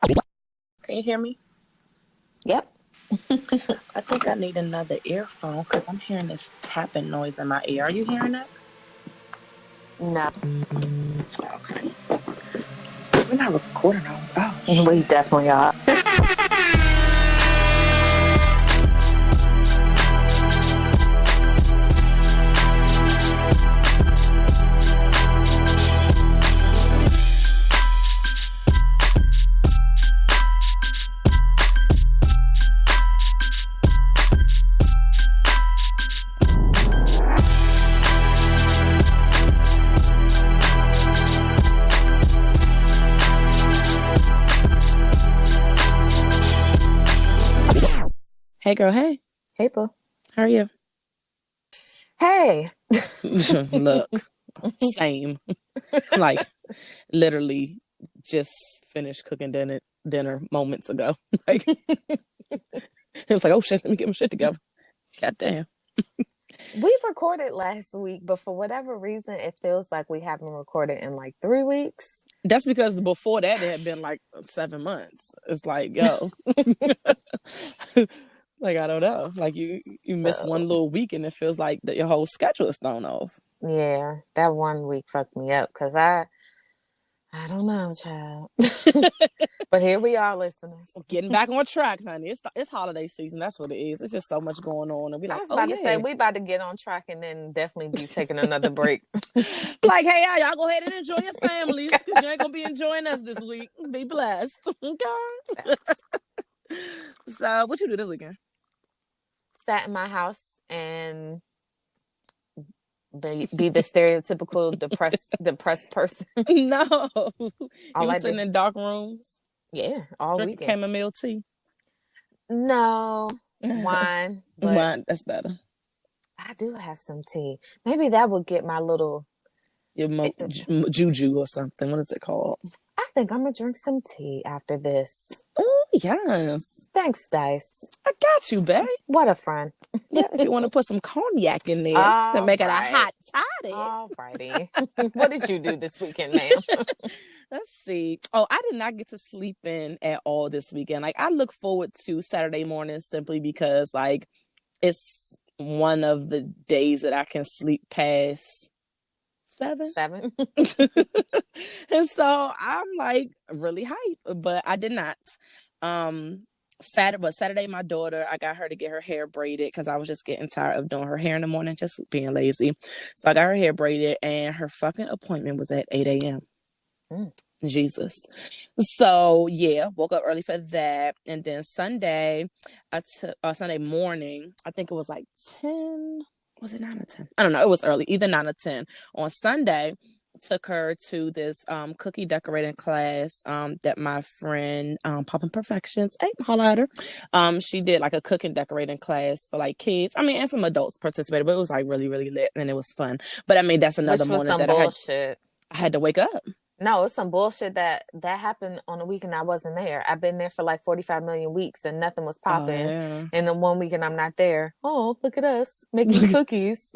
Can you hear me? Yep. I think I need another earphone because I'm hearing this tapping noise in my ear. Are you hearing that? No. Okay. We're not recording on. Oh, We definitely are. hey, girl. Hey, Hey, boo. how are you? Hey. Look, same. Like, literally, just finished cooking dinner moments ago. Like, it was like, oh shit, let me get my shit together. God damn. We recorded last week, but for whatever reason, it feels like we haven't recorded in like 3 weeks. That's because before that, it had been like 7 months. It's like, yo. Like, I don't know. Like, you miss one little week and it feels like that your whole schedule is thrown off. Yeah, that 1 week fucked me up because I don't know, child. But here we are, listeners. Getting back on track, honey. It's holiday season. That's what it is. It's just so much going on. And we I like, was oh, about yeah. to say, we about to get on track and then definitely be taking another break. Like, hey, y'all go ahead and enjoy your families because you ain't going to be enjoying us this week. Be blessed. Okay? So, what you do this weekend? Sat in my house and be the stereotypical depressed person. No. You All was I sitting did, in dark rooms, yeah, all drinking weekend. chamomile tea. No wine, but Wine, that's better. I do have some tea. Maybe that would get my little. Your juju or something. What is it called? I think I'm gonna drink some tea after this. Oh, yes. Thanks, Dice. I got you, babe. What a friend. Yeah, if you want to put some cognac in there to make it a hot toddy. All righty. What did you do this weekend, ma'am? Let's see. Oh, I did not get to sleep in at all this weekend. Like, I look forward to Saturday mornings simply because, like, it's one of the days that I can sleep past 7. And so I'm like really hyped, but I did not. Saturday, my daughter, I got her to get her hair braided because I was just getting tired of doing her hair in the morning, just being lazy. So I got her hair braided, and her fucking appointment was at 8 a.m. Jesus. So yeah, woke up early for that, and then Sunday, Sunday morning, I think it was like 10. Was it 9 or 10? I don't know. It was early, either 9 or 10. On Sunday, took her to this cookie decorating class that my friend Poppin' Perfections, hey, holla at her. She did like a cooking decorating class for like kids. I mean, and some adults participated, but it was like really, really lit and it was fun. But I mean, that's another morning that I had to wake up. No, it's some bullshit that happened on the weekend I wasn't there. I've been there for like 45 million weeks and nothing was popping. Oh, yeah. And then one weekend I'm not there. Oh, look at us making cookies.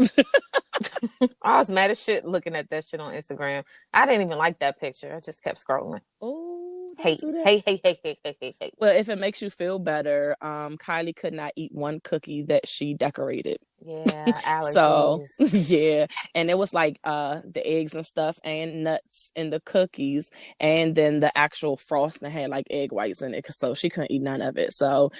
I was mad as shit looking at that shit on Instagram. I didn't even like that picture. I just kept scrolling. Oh, hey. Well, if it makes you feel better, Kylie could not eat one cookie that she decorated. Yeah, allergies. So yeah, and it was like the eggs and stuff and nuts in the cookies, and then the actual frosting had like egg whites in it, so she couldn't eat none of it. So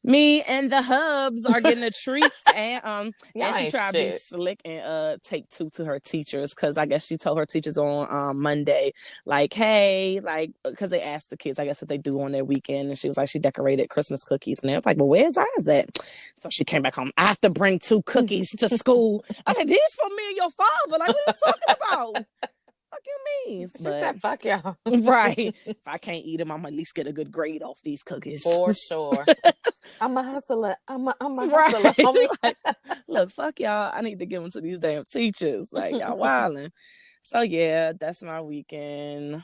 me and the hubs are getting a treat, and she tried to be slick and take 2 to her teachers because I guess she told her teachers on Monday, like, hey, like, because they asked the kids, I guess, what they do on their weekend, and she was like, she decorated Christmas cookies, and they was like, well, where's ours at? So she came back home. I have to bring 2 cookies to school. I said, these for me and your father. Like, what are you talking about? Fuck you mean? She said, fuck y'all. Right. If I can't eat them, I'm at least get a good grade off these cookies. For sure. I'm a hustler. I'm a hustler. Right. Like, look, fuck y'all. I need to give them to these damn teachers. Like, y'all wilding. So yeah, that's my weekend.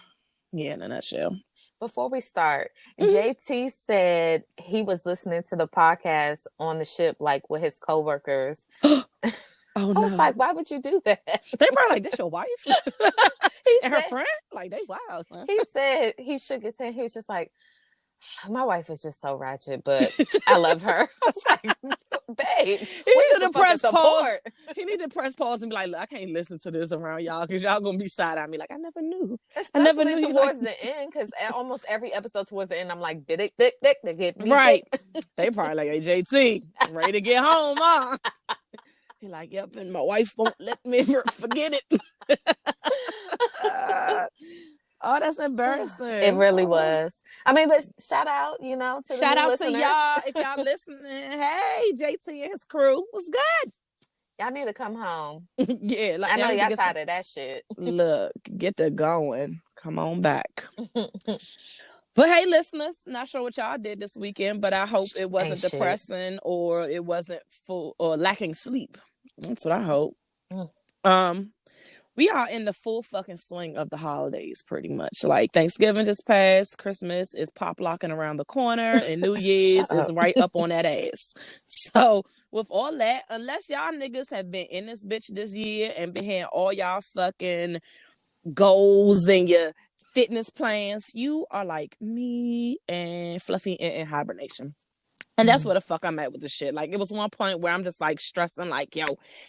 Yeah, in a nutshell. Before we start, JT said he was listening to the podcast on the ship, like with his coworkers. Oh, I was like, why would you do that? They probably like, this your wife? And her friend? Like, they wild. Huh? He said, he shook his head. He was just like, My wife is just so ratchet, but I love her. I was like, babe, he should have pressed pause. He need to press pause and be like, look, I can't listen to this around y'all because y'all gonna be side on me. Like, I never knew. Especially I never knew towards the end, because almost every episode towards the end, I'm like, did it get me? Right. They probably like, hey, JT, I'm ready to get home, huh? He like, yep, and my wife won't let me forget it. Oh, that's embarrassing. It really was. I mean, but shout out, to the shout out listeners. to y'all if y'all listening. Hey, JT and his crew, what's good? Y'all need to come home. Yeah, like, I know y'all tired of that shit. Look, get the going. Come on back. But hey, listeners, not sure what y'all did this weekend, but I hope it wasn't depressing or it wasn't full or lacking sleep. That's what I hope. We are in the full fucking swing of the holidays, pretty much. Like, Thanksgiving just passed, Christmas is pop locking around the corner, and New Year's is right up on that ass. So, with all that, unless y'all niggas have been in this bitch this year and been hitting all y'all fucking goals and your fitness plans, you are like me and Fluffy in hibernation. And that's where the fuck I'm at with the shit. Like, it was one point where I'm just like stressing, like, yo,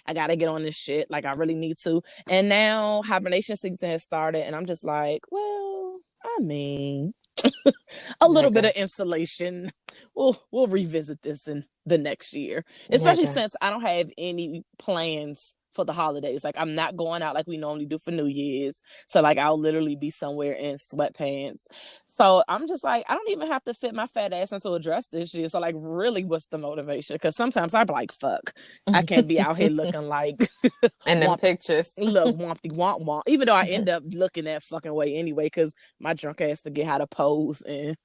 I gotta get on this shit. Like, I really need to. And now hibernation season has started, and I'm just like, well, I mean, a little bit of insulation. We'll revisit this in the next year, especially since I don't have any plans for the holidays. Like, I'm not going out like we normally do for New Year's. So, like, I'll literally be somewhere in sweatpants. So I'm just like, I don't even have to fit my fat ass into a dress this year. So, like, really, what's the motivation? Because sometimes I'm like, fuck, I can't be out here looking like in them pictures. Look, wompty womp womp. Even though I end up looking that fucking way anyway, because my drunk ass forget how to pose and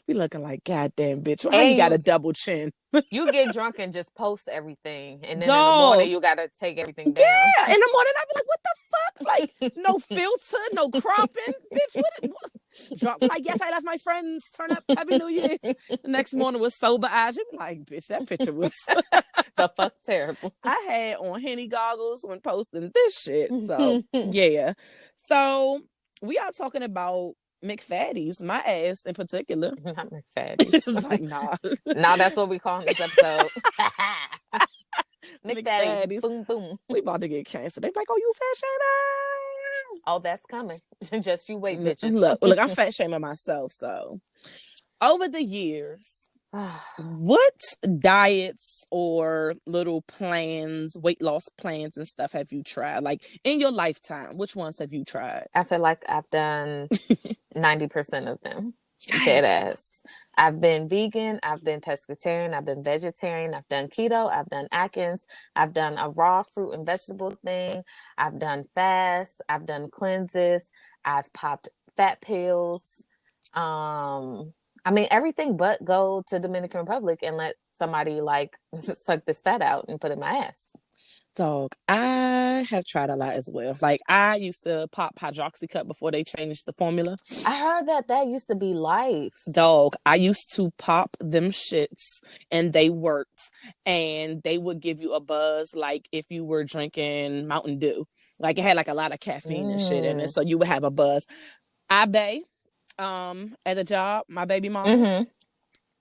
be looking like, goddamn bitch, why you got a double chin? You get drunk and just post everything, and then in the morning you gotta take everything down. Yeah, in the morning I be like, what the fuck? Like, no filter, no cropping, bitch. What? Drunk, like, yes, I left my friends. Turn up, Happy New Year. The next morning with sober eyes. You be like, bitch, that picture was the fuck terrible. I had on Henny goggles when posting this shit. So yeah. So we are talking about McFatties, my ass in particular. Not McFatties. It's like, nah. No, that's what we call in this episode. McFatties. Boom, boom. We about to get canceled. They like, oh, you fat shamer. Oh, that's coming. Just you wait, bitches. Look, I'm fat shaming myself. So over the years, what diets or little plans, weight loss plans and stuff have you tried? Like, in your lifetime, which ones have you tried? I feel like I've done 90% of them. Dead ass. I've been vegan, I've been pescatarian, I've been vegetarian, I've done keto, I've done Atkins, I've done a raw fruit and vegetable thing, I've done fasts, I've done cleanses, I've popped fat pills. I mean, everything but go to Dominican Republic and let somebody like suck this fat out and put it in my ass. Dog, I have tried a lot as well. Like, I used to pop hydroxycut before they changed the formula. I heard that used to be life. Dog, I used to pop them shits and they worked. And they would give you a buzz like if you were drinking Mountain Dew. Like, it had like a lot of caffeine and shit in it. So you would have a buzz. at the job, my baby mom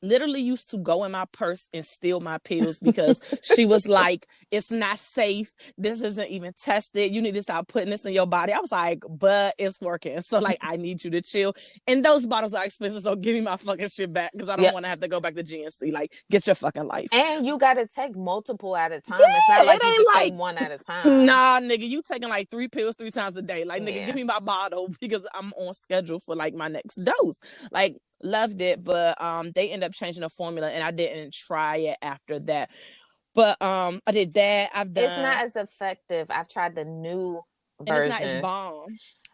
literally used to go in my purse and steal my pills because she was like, it's not safe. This isn't even tested. You need to stop putting this in your body. I was like, but it's working. So like, I need you to chill. And those bottles are expensive. So give me my fucking shit back because I don't want to have to go back to GNC. Like, get your fucking life. And you got to take multiple at a time. Yeah, it's not like you just take one at a time. Nah, nigga, you taking like 3 pills 3 times a day. Like, nigga, give me my bottle because I'm on schedule for like my next dose. Like, loved it, but they ended up changing the formula and I didn't try it after that. But I did that. It's not as effective. I've tried the new version. And it's not as bomb.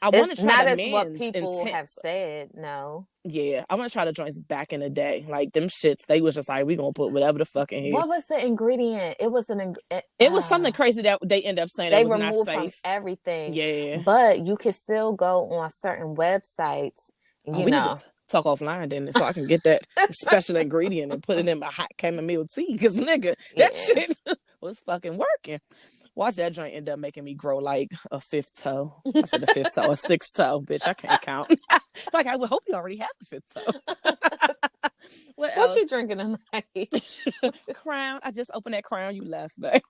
I want to try not the as what people have said. No. Yeah, I want to try the joints back in the day. Like, them shits, they was just like, we gonna put whatever the fuck in here. What was the ingredient? It was it was something crazy that they end up saying they was removed not safe from everything. Yeah, but you can still go on certain websites. You know. Talk offline then so I can get that special ingredient and put it in my hot chamomile tea because nigga, that shit was fucking working. Watch that joint end up making me grow like a fifth toe. I said a fifth toe, a sixth toe, bitch. I can't count. Like, I would hope you already have the fifth toe. What you drinking tonight? Crown. I just opened that Crown. You left, babe.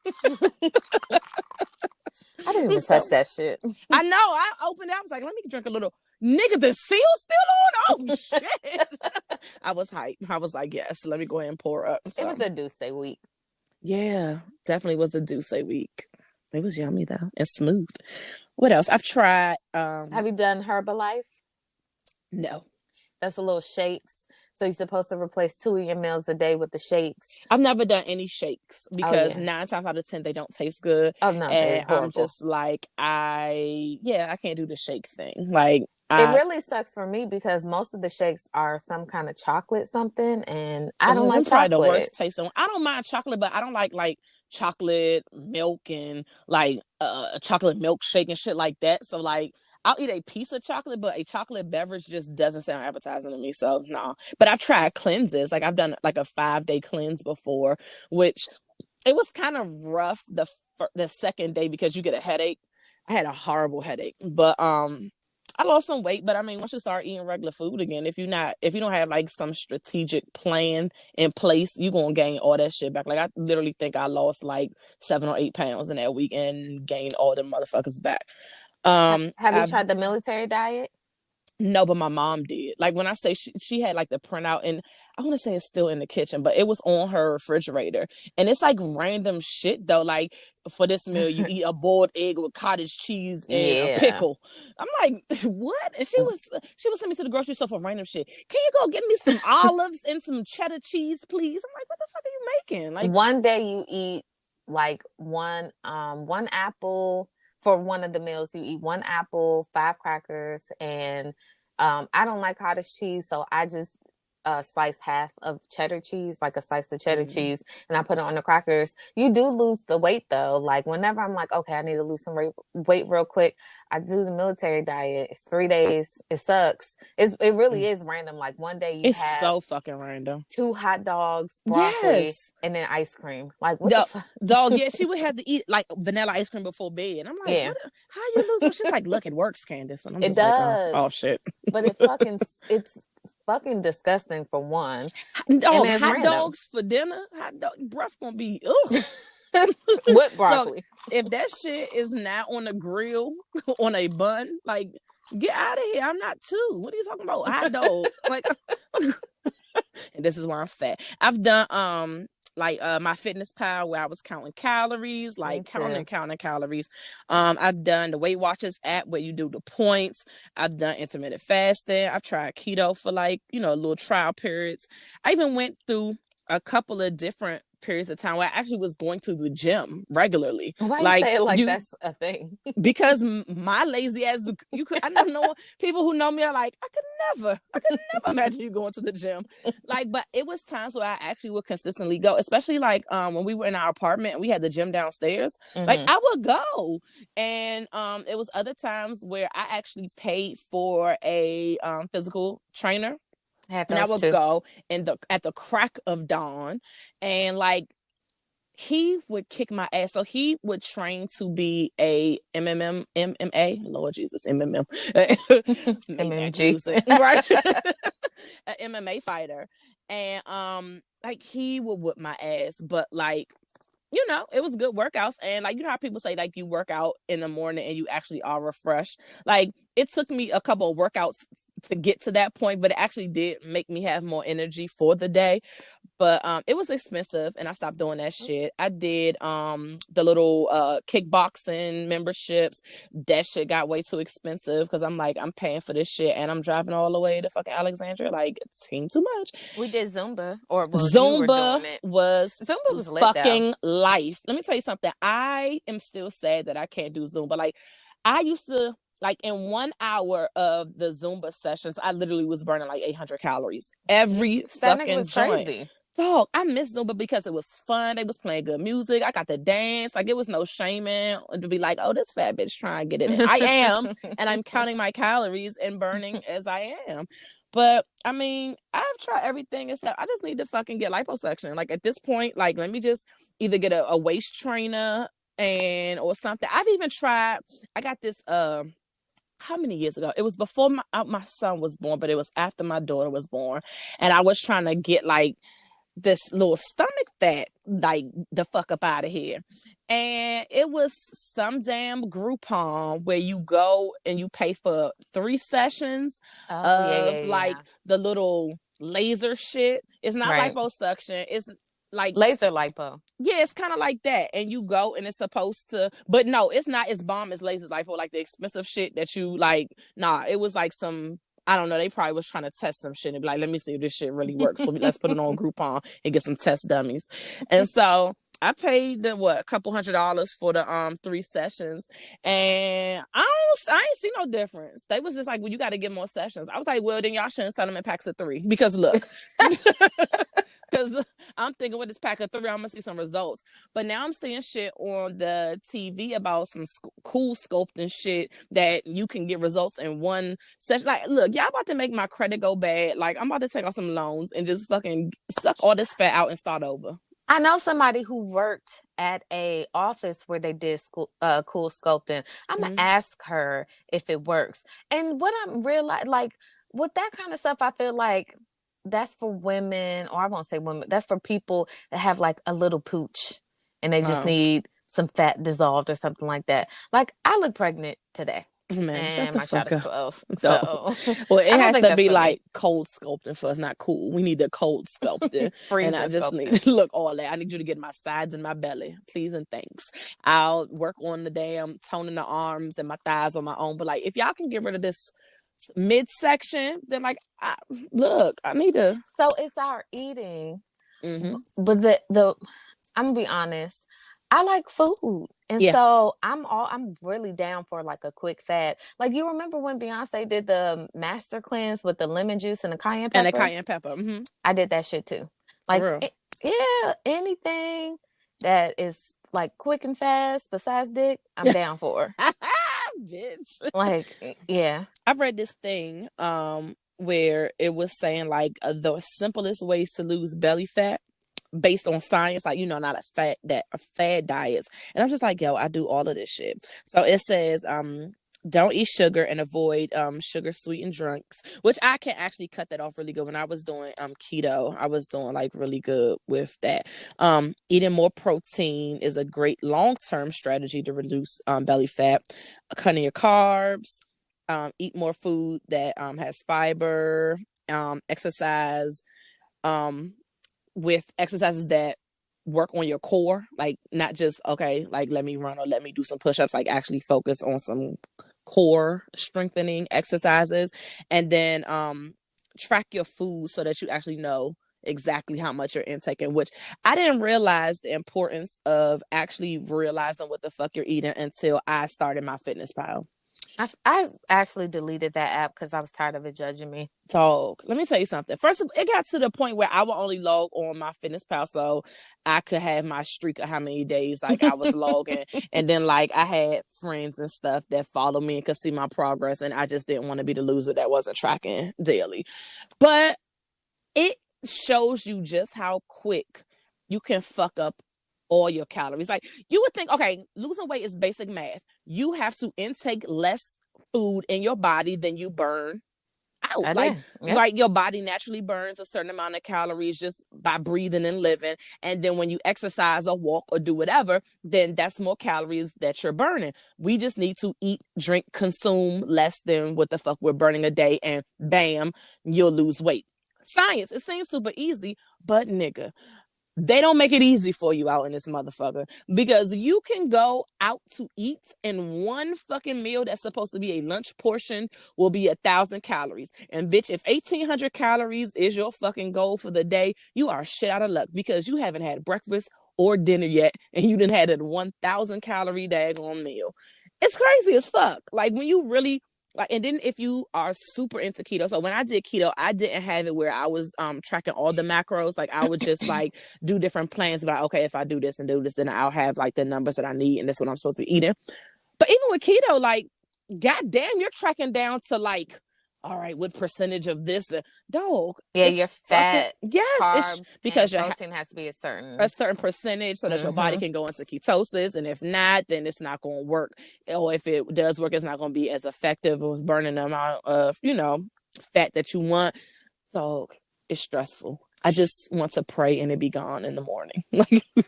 I didn't even touch that shit. I know. I opened it. I was like, let me drink a little. Nigga, the seal still on? Oh, shit. I was hyped. I was like, yes, let me go ahead and pour up. So. It was a Douce week. Yeah, definitely was a Douce week. It was yummy, though, and smooth. What else? I've tried. Have you done Herbalife? No. That's a little shakes. So you're supposed to replace 2 of your meals a day with the shakes. I've never done any shakes because 9 times out of 10 they don't taste good. Oh no, and I'm just like I can't do the shake thing. Like it really sucks for me because most of the shakes are some kind of chocolate something, and I don't like chocolate. The worst tasting. I don't mind chocolate, but I don't like chocolate milk and like a chocolate milkshake and shit like that. So like. I'll eat a piece of chocolate, but a chocolate beverage just doesn't sound appetizing to me. So no. But I've tried cleanses. Like I've done like a 5-day cleanse before, which it was kind of rough the second day because you get a headache. I had a horrible headache, but I lost some weight. But I mean, once you start eating regular food again, if you don't have like some strategic plan in place, you're gonna gain all that shit back. Like I literally think I lost like 7 or 8 pounds in that week and gained all the motherfuckers back. Have you tried the military diet? No, but my mom did. Like when I say she had like the printout, and I want to say it's still in the kitchen, but it was on her refrigerator. And it's like random shit though. Like for this meal, you eat a boiled egg with cottage cheese and a pickle. I'm like, what? And she was sending me to the grocery store for random shit. Can you go get me some olives and some cheddar cheese, please? I'm like, what the fuck are you making? Like one day you eat like one apple. For one of the meals, you eat 1 apple, 5 crackers, and I don't like cottage cheese, so I just slice half of cheddar cheese, like a slice of cheddar cheese, and I put it on the crackers. You do lose the weight though. Like whenever I'm like, okay, I need to lose some weight real quick, I do the military diet. It's 3 days. It sucks. It really is random. Like one day you have so fucking random. 2 hot dogs, broccoli, and then ice cream. Like what the fuck? Dog, yeah, she would have to eat like vanilla ice cream before bed. And I'm like, how you lose? She's like, look, it works, Candace. And I'm just does. Like, oh shit. But it's fucking disgusting for one. Oh, hot dogs for dinner? Hot dog breath gonna be ugh. With broccoli. So, if that shit is not on a grill on a bun, like get out of here. I'm not 2. What are you talking about? Hot dog. Like and this is why I'm fat. I've done my Fitness Pal where I was counting calories, like counting calories. I've done the Weight Watchers app where you do the points. I've done intermittent fasting. I've tried keto for like, little trial periods. I even went through a couple of different periods of time where I actually was going to the gym regularly. Why you say it like that's a thing? Because my lazy ass, I don't know, people who know me are like, I could never imagine you going to the gym. Like, but it was times where I actually would consistently go, especially like when we were in our apartment and we had the gym downstairs. Like I would go. And it was other times where I actually paid for a physical trainer. And I would go at the crack of dawn, and like he would kick my ass. So he would train to be a MMA, Lord Jesus, MMM, MMG, right? An MMA fighter, and like he would whip my ass, but like. It was good workouts. And like, how people say like you work out in the morning and you actually are refreshed. Like it took me a couple of workouts to get to that point, but it actually did make me have more energy for the day. But it was expensive and I stopped doing that shit. I did the little kickboxing memberships. That shit got way too expensive because I'm like, I'm paying for this shit and I'm driving all the way to fucking Alexandria. Like, it seemed too much. We did Zumba. Zumba was lit, fucking life. Let me tell you something. I am still sad that I can't do Zumba. Like, I used to... Like in 1 hour of the Zumba sessions, I literally was burning like 800 calories every fucking joint. Crazy. Dog, I miss Zumba because it was fun. They was playing good music. I got to dance. Like it was no shaming to be like, oh, this fat bitch trying to get it in. I am, and I'm counting my calories and burning as I am. But I mean, I've tried everything except I just need to fucking get liposuction. Like at this point, like let me just either get a waist trainer or something. I've even tried, I got this, how many years ago? It was before my son was born, but it was after my daughter was born. And I was trying to get like this little stomach fat, like the fuck up out of here. And it was some damn Groupon where you go and you pay for 3 sessions of like the little laser shit. It's not liposuction. It's like laser lipo. Yeah, it's kind of like that. And you go and it's supposed to, but no, it's not as bomb as laser lipo, like the expensive shit that you like. Nah, it was like some, I don't know, they probably was trying to test some shit and be like, let me see if this shit really works. So let's put it on Groupon and get some test dummies. And so I paid the a couple $100 for the 3 sessions, and I ain't see no difference. They was just like, well, you got to get more sessions. I was like, well, then y'all shouldn't sell them in packs of 3, because look. Because I'm thinking with this pack of 3, I'm gonna see some results. But now I'm seeing shit on the TV about some cool sculpting shit that you can get results in 1 session. Like, look, y'all about to make my credit go bad. Like, I'm about to take out some loans and just fucking suck all this fat out and start over. I know somebody who worked at a office where they did cool sculpting. I'm gonna ask her if it works. And what I'm realizing, like, with that kind of stuff, I feel like that's for women, or I won't say women, that's for people that have like a little pooch and they just need some fat dissolved or something like that. Like, I look pregnant today. Man, and my child is 12. So, well, it has to be like cold sculpting for us, not cool. We need the cold sculpting. And I just need to look all that. I need you to get my sides and my belly, please and thanks. I'll work on the damn toning the arms and my thighs on my own. But like, if y'all can get rid of this midsection, then like, I need to. So it's our eating, but the I'm gonna be honest, I like food, and so I'm really down for like a quick fad. Like, you remember when Beyonce did the master cleanse with the lemon juice and the cayenne pepper? And the cayenne pepper. I did that shit too. Like, anything that is like quick and fast besides dick, I'm down for. Bitch. Like, yeah. I've read this thing where it was saying like the simplest ways to lose belly fat based on science, like, not a fad diets. And I'm just like, yo, I do all of this shit. So it says don't eat sugar and avoid sugar sweetened drinks, which I can actually cut that off really good. When I was doing keto, I was doing like really good with that. Eating more protein is a great long-term strategy to reduce belly fat. Cutting your carbs, eat more food that has fiber, exercise with exercises that work on your core, like not just like let me run or let me do some push-ups, like actually focus on some core strengthening exercises. And then track your food so that you actually know exactly how much you're intaking, which I didn't realize the importance of actually realizing what the fuck you're eating until I started my Fitness Pal. I actually deleted that app because I was tired of it judging me. Talk. Let me tell you something. First, it got to the point where I would only log on my Fitness Pal so I could have my streak of how many days like I was logging. And then like I had friends and stuff that follow me and could see my progress, and I just didn't want to be the loser that wasn't tracking daily. But it shows you just how quick you can fuck up all your calories. Like, you would think, okay, losing weight is basic math. You have to intake less food in your body than you burn out. Like your body naturally burns a certain amount of calories just by breathing and living. And then when you exercise or walk or do whatever, then that's more calories that you're burning. We just need to eat, drink, consume less than what the fuck we're burning a day, and bam, you'll lose weight. Science, it seems super easy, but nigga, they don't make it easy for you out in this motherfucker, because you can go out to eat and one fucking meal that's supposed to be a lunch portion will be 1,000 calories. And bitch, if 1,800 calories is your fucking goal for the day, you are shit out of luck, because you haven't had breakfast or dinner yet and you done had a 1,000 calorie daggone meal. It's crazy as fuck. Like, when you really like, and then if you are super into keto, so when I did keto, I didn't have it where I was tracking all the macros. Like, I would just like do different plans about, okay, if I do this and do this, then I'll have like the numbers that I need, and this is what I'm supposed to be eating. But even with keto, like, goddamn, you're tracking down to like all right, what percentage of this? Dog, Yeah, it's your fucking, fat, yes, it's carbs, because and your protein has to be a a certain percentage so that your body mm-hmm. can go into ketosis. And if not, then it's not going to work. Or if it does work, it's not going to be as effective as burning the amount of, fat that you want. So it's stressful. I just want to pray and it be gone in the morning.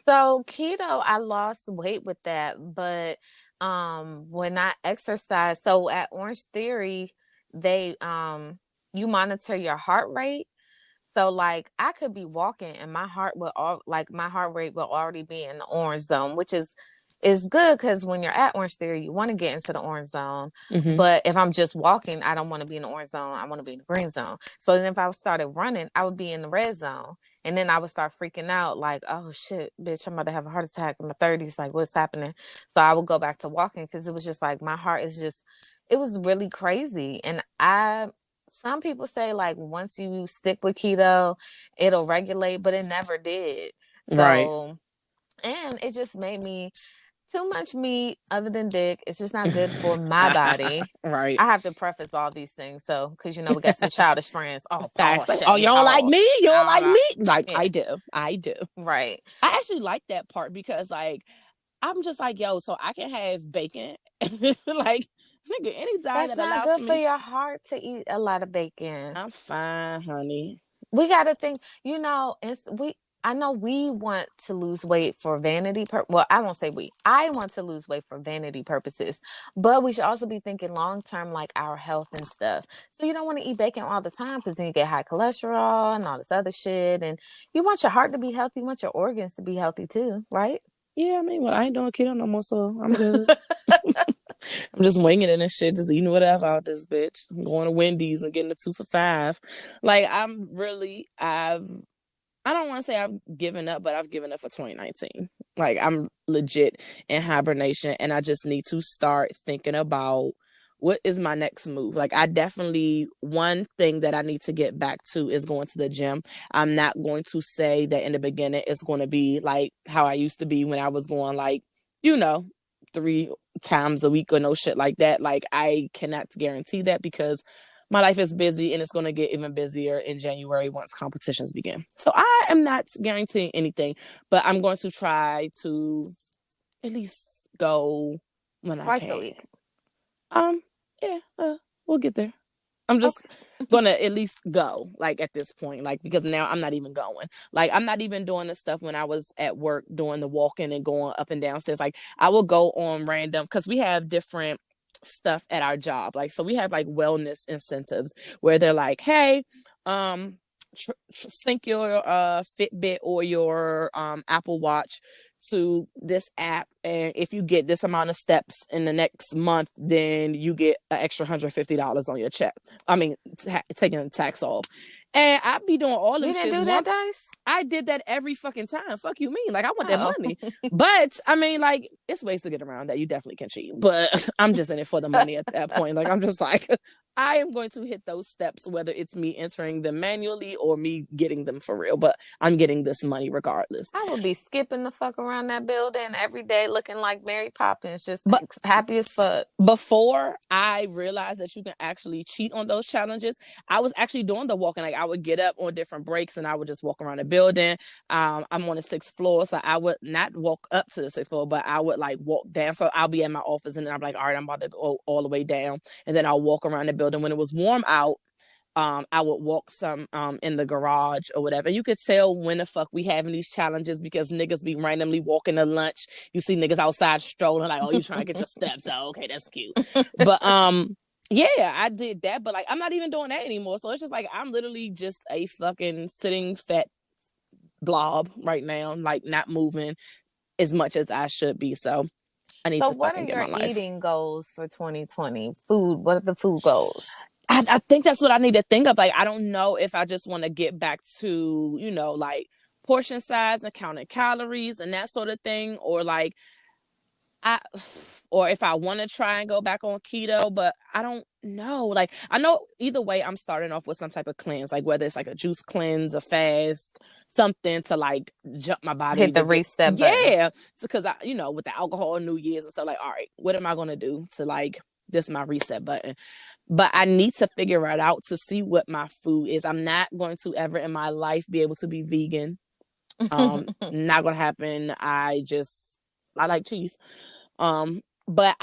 So keto, I lost weight with that, but when I exercise, so at Orange Theory, they you monitor your heart rate. So like I could be walking and my heart my heart rate will already be in the orange zone, which is good because when you're at Orange Theory, you want to get into the orange zone. Mm-hmm. But if I'm just walking, I don't want to be in the orange zone. I want to be in the green zone. So then if I started running, I would be in the red zone. And then I would start freaking out like, oh shit, bitch, I'm about to have a heart attack in my 30s. Like, what's happening? So I would go back to walking because it was just like my heart is just, it was really crazy. And some people say like once you stick with keto, it'll regulate, but it never did. Right. So, and it just made me too much meat other than dick. It's just not good for my body. Right. I have to preface all these things. So, because we got some childish friends. Oh, Facts. pause, Like, oh, you Shay, don't like pause. me? You don't like me? Like, Yeah. I do. Right. I actually like that part because, like, I'm just like, yo, so I can have bacon. Like, nigga, any diet That's that not allows good for for me your heart to eat a lot of bacon. I'm fine, honey. We got to think, I know we want to lose weight for vanity. Well, I won't say we. I want to lose weight for vanity purposes, but we should also be thinking long term, like our health and stuff. So you don't want to eat bacon all the time because then you get high cholesterol and all this other shit. And you want your heart to be healthy, you want your organs to be healthy too, right? Yeah, I mean, well, I ain't doing keto no more, so I'm good. I'm just winging it and shit, just eating whatever out this bitch. I'm going to Wendy's and getting a 2 for $5. Like, I don't want to say I've given up, but I've given up for 2019. Like, I'm legit in hibernation, and I just need to start thinking about what is my next move. Like, one thing that I need to get back to is going to the gym. I'm not going to say that in the beginning it's going to be like how I used to be when I was going, like, 3 times a week or no shit like that. Like, I cannot guarantee that because my life is busy and it's going to get even busier in January once competitions begin. So I am not guaranteeing anything, but I'm going to try to at least go when I Twice a can. week. Yeah, we'll get there. I'm just gonna at least go, like, at this point, like, because now I'm not even going. Like, I'm not even doing the stuff when I was at work doing the walking and going up and down stairs. Like, I will go on random because we have different stuff at our job. Like, so we have like wellness incentives where they're like, hey, sync your Fitbit or your Apple Watch to this app, and if you get this amount of steps in the next month, then you get an extra $150 on your check. I mean, taking the tax off. And I be doing all them shit. You didn't do that, Dice? I did that every fucking time. Fuck you mean? Like, I want that money. But I mean, like, it's ways to get around that. You definitely can cheat. But I'm just in it for the money at that point. Like, I'm just like, I am going to hit those steps, whether it's me entering them manually or me getting them for real. But I'm getting this money regardless. I would be skipping the fuck around that building every day looking like Mary Poppins, just happy as fuck. Before I realized that you can actually cheat on those challenges, I was actually doing the walking. Like, I would get up on different breaks and I would just walk around the building. I'm on the 6th floor, so I would not walk up to the 6th floor, but I would like walk down. So I'll be at my office and then I'm like, all right, I'm about to go all the way down. And then I'll walk around the building. When it was warm out, I would walk some in the garage or whatever. You could tell when the fuck we having these challenges because niggas be randomly walking to lunch. You see niggas outside strolling like, oh, you trying to get your steps. Oh, okay, that's cute. But yeah, I did that. But like, I'm not even doing that anymore. So it's just like, I'm literally just a fucking sitting fat blob right now, like not moving as much as I should be. So I need to fucking get my life. What are your eating goals for 2020? Food. What are the food goals? I think that's what I need to think of. Like, I don't know if I just want to get back to, like portion size and counting calories and that sort of thing, or like or if I want to try and go back on keto, but I don't know. Like, I know either way I'm starting off with some type of cleanse, like whether it's like a juice cleanse, a fast, something to like jump my body. Hit the reset button. Yeah. Because I, with the alcohol New Year's and stuff, like, all right, what am I going to do to like this is my reset button. But I need to figure it out to see what my food is. I'm not going to ever in my life be able to be vegan. Not gonna happen. I like cheese. But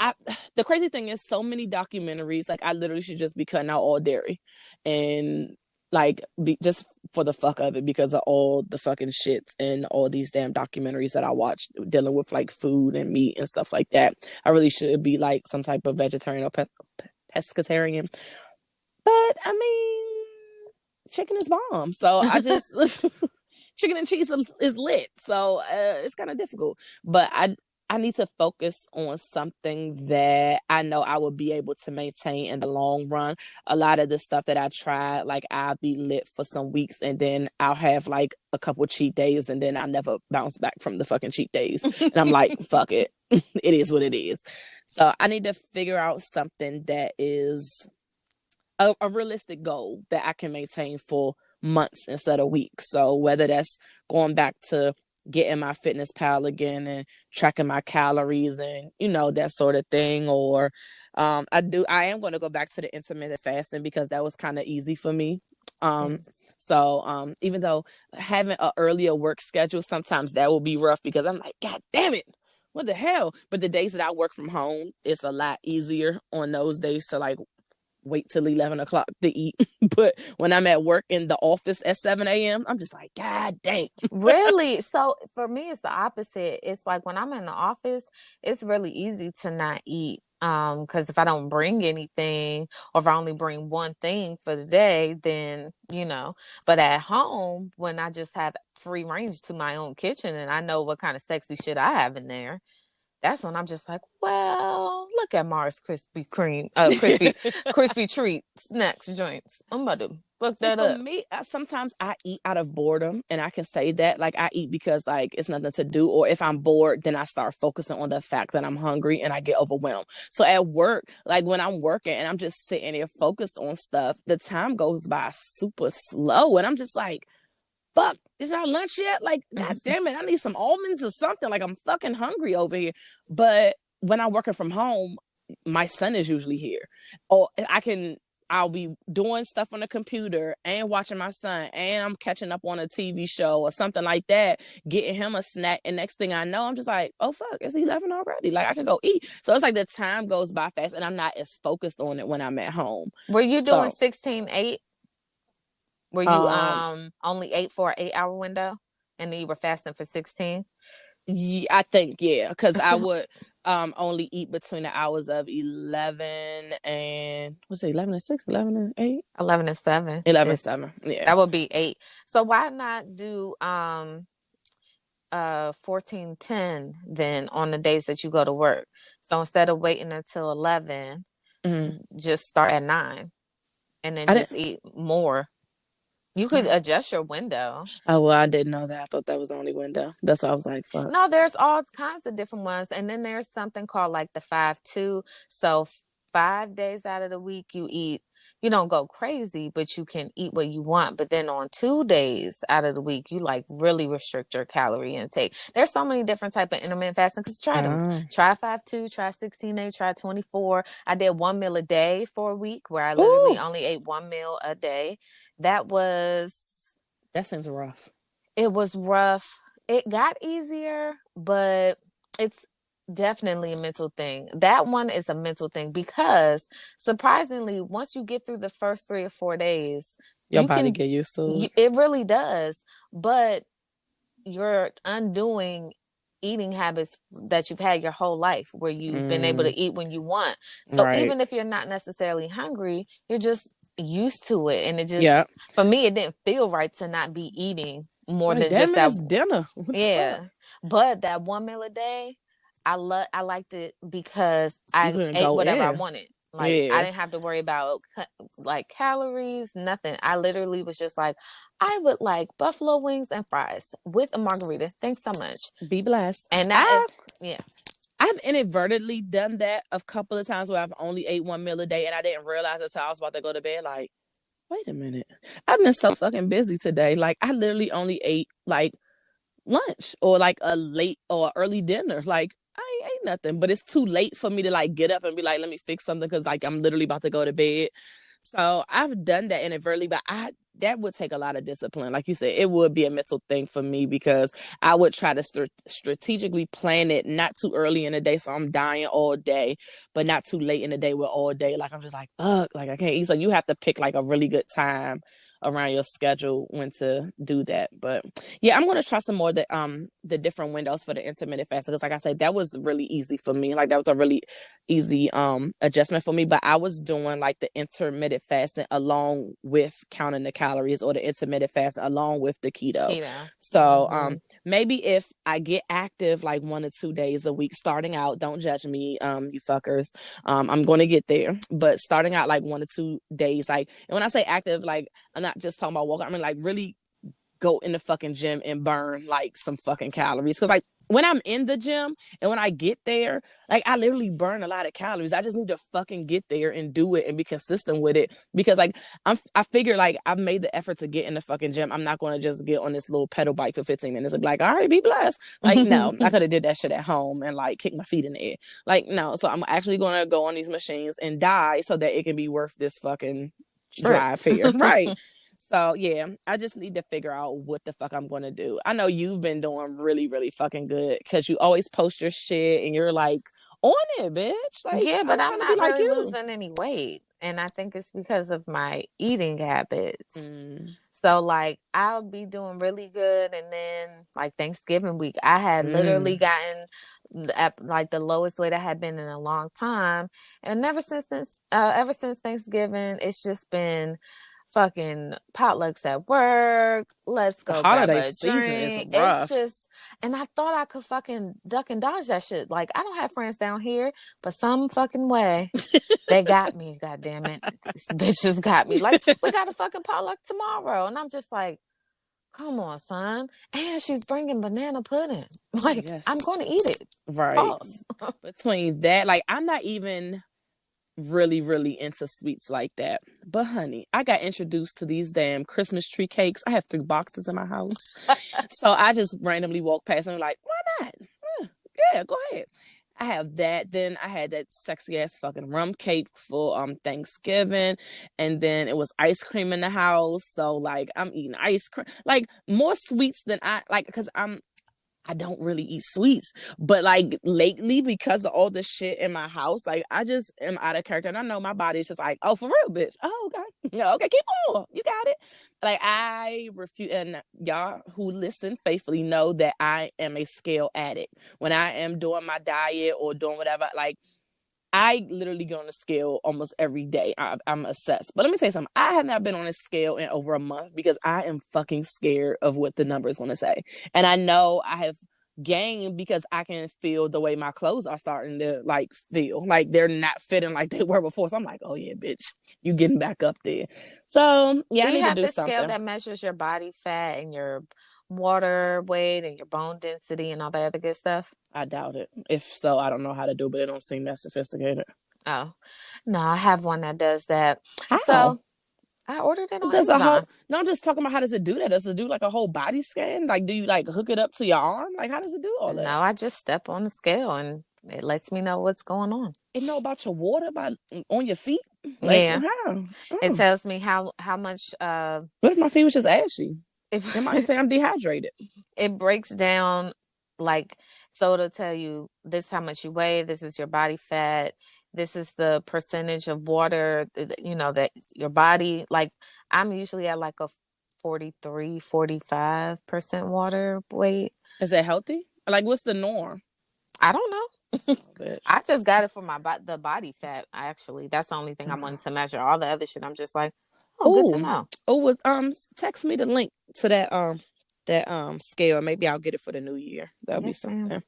the crazy thing is, so many documentaries, like I literally should just be cutting out all dairy and like just for the fuck of it, because of all the fucking shit and all these damn documentaries that I watch dealing with like food and meat and stuff like that. I really should be like some type of vegetarian or pescatarian. But I mean, chicken is bomb. So I just chicken and cheese is lit. So it's kind of difficult. But I need to focus on something that I know I will be able to maintain in the long run. A lot of the stuff that I tried, like I'll be lit for some weeks and then I'll have like a couple cheat days and then I'll never bounce back from the fucking cheat days. And I'm like, fuck it. It is what it is. So I need to figure out something that is a realistic goal that I can maintain for months instead of weeks. So whether that's going back to getting my fitness pal again and tracking my calories and that sort of thing, or I am going to go back to the intermittent fasting because that was kind of easy for me. So even though having an earlier work schedule, sometimes that will be rough because I'm like, God damn it, what the hell? But the days that I work from home, it's a lot easier on those days to like wait till 11 o'clock to eat. But when I'm at work in the office at 7 a.m., I'm just like, God damn. Really? So for me, it's the opposite. It's like when I'm in the office, it's really easy to not eat. Because if I don't bring anything, or if I only bring one thing for the day, then, but at home, when I just have free range to my own kitchen and I know what kind of sexy shit I have in there, that's when I'm just like, well, look at Mars crispy treat snacks joints. I'm about to book that up. For me, sometimes I eat out of boredom, and I can say that, like, I eat because like it's nothing to do, or if I'm bored, then I start focusing on the fact that I'm hungry and I get overwhelmed. So at work, like when I'm working and I'm just sitting there focused on stuff, the time goes by super slow, and I'm just like, fuck, is not lunch yet? Like, God damn it, I need some almonds or something. Like, I'm fucking hungry over here. But when I'm working from home, my son is usually here. Or I'll be doing stuff on the computer and watching my son, and I'm catching up on a TV show or something like that, getting him a snack. And next thing I know, I'm just like, oh, fuck, it's 11 already. Like, I can go eat. So it's like the time goes by fast, and I'm not as focused on it when I'm at home. Were you doing 16-8? Were you only ate for an 8-hour window, and then you were fasting for 16? Yeah, I think, yeah, because I would only eat between the hours of 11 and 11 and 6, 11 and 8, 11 and 7, 11 and 7. Yeah, that would be 8. So why not do 14-10 then on the days that you go to work? So instead of waiting until 11, just start at 9, and then just eat more. You could adjust your window. Oh, well, I didn't know that. I thought that was the only window. That's why I was like, fuck. No, there's all kinds of different ones. And then there's something called like the 5-2. So 5 days out of the week, you don't go crazy, but you can eat what you want. But then on 2 days out of the week, you like really restrict your calorie intake. There's so many different type of intermittent fasting, because try them. Try 5-2, try 16-8, try 24. I did 1 meal a day for a week where I literally only ate 1 meal a day. That seems rough. It was rough. It got easier, but it's definitely a mental thing. That one is a mental thing, because surprisingly, once you get through the first 3 or 4 days, your body get used to it. It really does. But you're undoing eating habits that you've had your whole life, where you've been able to eat when you want. So even if you're not necessarily hungry, you're just used to it. And it just, for me, it didn't feel right to not be eating more than just that dinner. Yeah. But that 1 meal a day, I liked it because I ate whatever I wanted. Like, I didn't have to worry about like calories, nothing. I literally was just like, I would like buffalo wings and fries with a margarita. Thanks so much. Be blessed. And that, I've inadvertently done that a couple of times where I've only ate 1 meal a day, and I didn't realize until I was about to go to bed, like, wait a minute, I've been so fucking busy today. Like, I literally only ate like lunch or like a late or early dinner. Like, I ain't nothing. But it's too late for me to like get up and be like, let me fix something because like I'm literally about to go to bed. So I've done that inadvertently, but that would take a lot of discipline. Like you said, it would be a mental thing for me because I would try to strategically plan it not too early in the day, so I'm dying all day, but not too late in the day with all day. Like I'm just like, fuck, like I can't eat. So you have to pick like a really good time around your schedule when to do that. But yeah, I'm gonna try some more the different windows for the intermittent fasting because like I said, that was really easy for me. Like that was a really easy adjustment for me. But I was doing like the intermittent fasting along with counting the calories, or the intermittent fasting along with the keto. So maybe if I get active like 1 or 2 days a week starting out, don't judge me, you fuckers. I'm gonna get there, but starting out like 1 or 2 days, like, and when I say active, like I'm not just talking about walking, I mean like really go in the fucking gym and burn like some fucking calories. Because like when I'm in the gym and when I get there, like I literally burn a lot of calories. I just need to fucking get there and do it and be consistent with it. Because like I figure like I've made the effort to get in the fucking gym. I'm not going to just get on this little pedal bike for 15 minutes and be like, all right, be blessed. Like, no, I could have did that shit at home and like kick my feet in the air. Like, no. So I'm actually going to go on these machines and die so that it can be worth this fucking drive fare. Right. So yeah, I just need to figure out what the fuck I'm going to do. I know you've been doing really, really fucking good because you always post your shit and you're like on it, bitch. Like, yeah, but I'm not like really losing any weight. And I think it's because of my eating habits. So like I'll be doing really good, and then like Thanksgiving week, I had literally gotten like the lowest weight I had been in a long time, and ever since Thanksgiving, it's just been fucking potlucks at work. Let's go grab a drink. It's just, and I thought I could fucking duck and dodge that shit. Like I don't have friends down here, but some fucking way. They got me, goddamn it. These bitches got me. Like, we got a fucking potluck tomorrow. And I'm just like, come on, son. And she's bringing banana pudding. Like, I'm going to eat it. Right. Pause. Between that, like, I'm not even really, really into sweets like that. But honey, I got introduced to these damn Christmas tree cakes. I have 3 boxes in my house. So I just randomly walk past and I'm like, why not? Yeah, go ahead. I have that. Then I had that sexy ass fucking rum cake for Thanksgiving, and then it was ice cream in the house. So like I'm eating ice cream, like more sweets than I like, because I don't really eat sweets, but like lately because of all the shit in my house, like I just am out of character, and I know my body's just like, oh, for real, bitch. Oh, okay, yeah, okay, keep on, you got it. Like I refuse, and y'all who listen faithfully know that I am a scale addict. When I am doing my diet or doing whatever, like I literally go on a scale almost every day. I'm obsessed. But let me say something. I have not been on a scale in over a month because I am fucking scared of what the number is going to say. And I know I have gained because I can feel the way my clothes are starting to like feel. Like they're not fitting like they were before. So I'm like, oh yeah, bitch, you getting back up there. So yeah, I need to do something. Do you have the scale that measures your body fat and your water weight and your bone density and all that other good stuff? I doubt it. If so, I don't know how to do, but it don't seem that sophisticated. Oh, no, I have one that does that. How? So I ordered it on Amazon. No, I'm just talking about how does it do that? Does it do like a whole body scan? Like, do you like hook it up to your arm? Like, how does it do all that? No, I just step on the scale and it lets me know what's going on. It know about your water on your feet? Like, yeah. It tells me how much. What if my feet was just ashy? It might say I'm dehydrated. It breaks down like, so it'll tell you this how much you weigh, this is your body fat, this is the percentage of water, you know, that your body, like I'm usually at like a 43-45% water weight. Is that healthy? Like what's the norm? I don't know. I just got it for the body fat, actually. That's the only thing I wanted to measure. All the other shit I'm just like, oh, good to know. Oh, text me the link to that scale. Maybe I'll get it for the new year. That'll be something.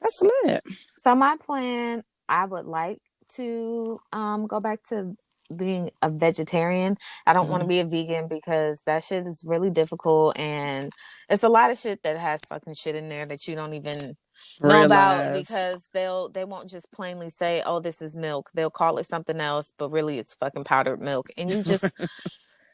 That's lit. So my plan, I would like to go back to being a vegetarian. I don't want to be a vegan because that shit is really difficult, and it's a lot of shit that has fucking shit in there that you don't even know about, because they won't just plainly say, oh, this is milk. They'll call it something else, but really it's fucking powdered milk, and you just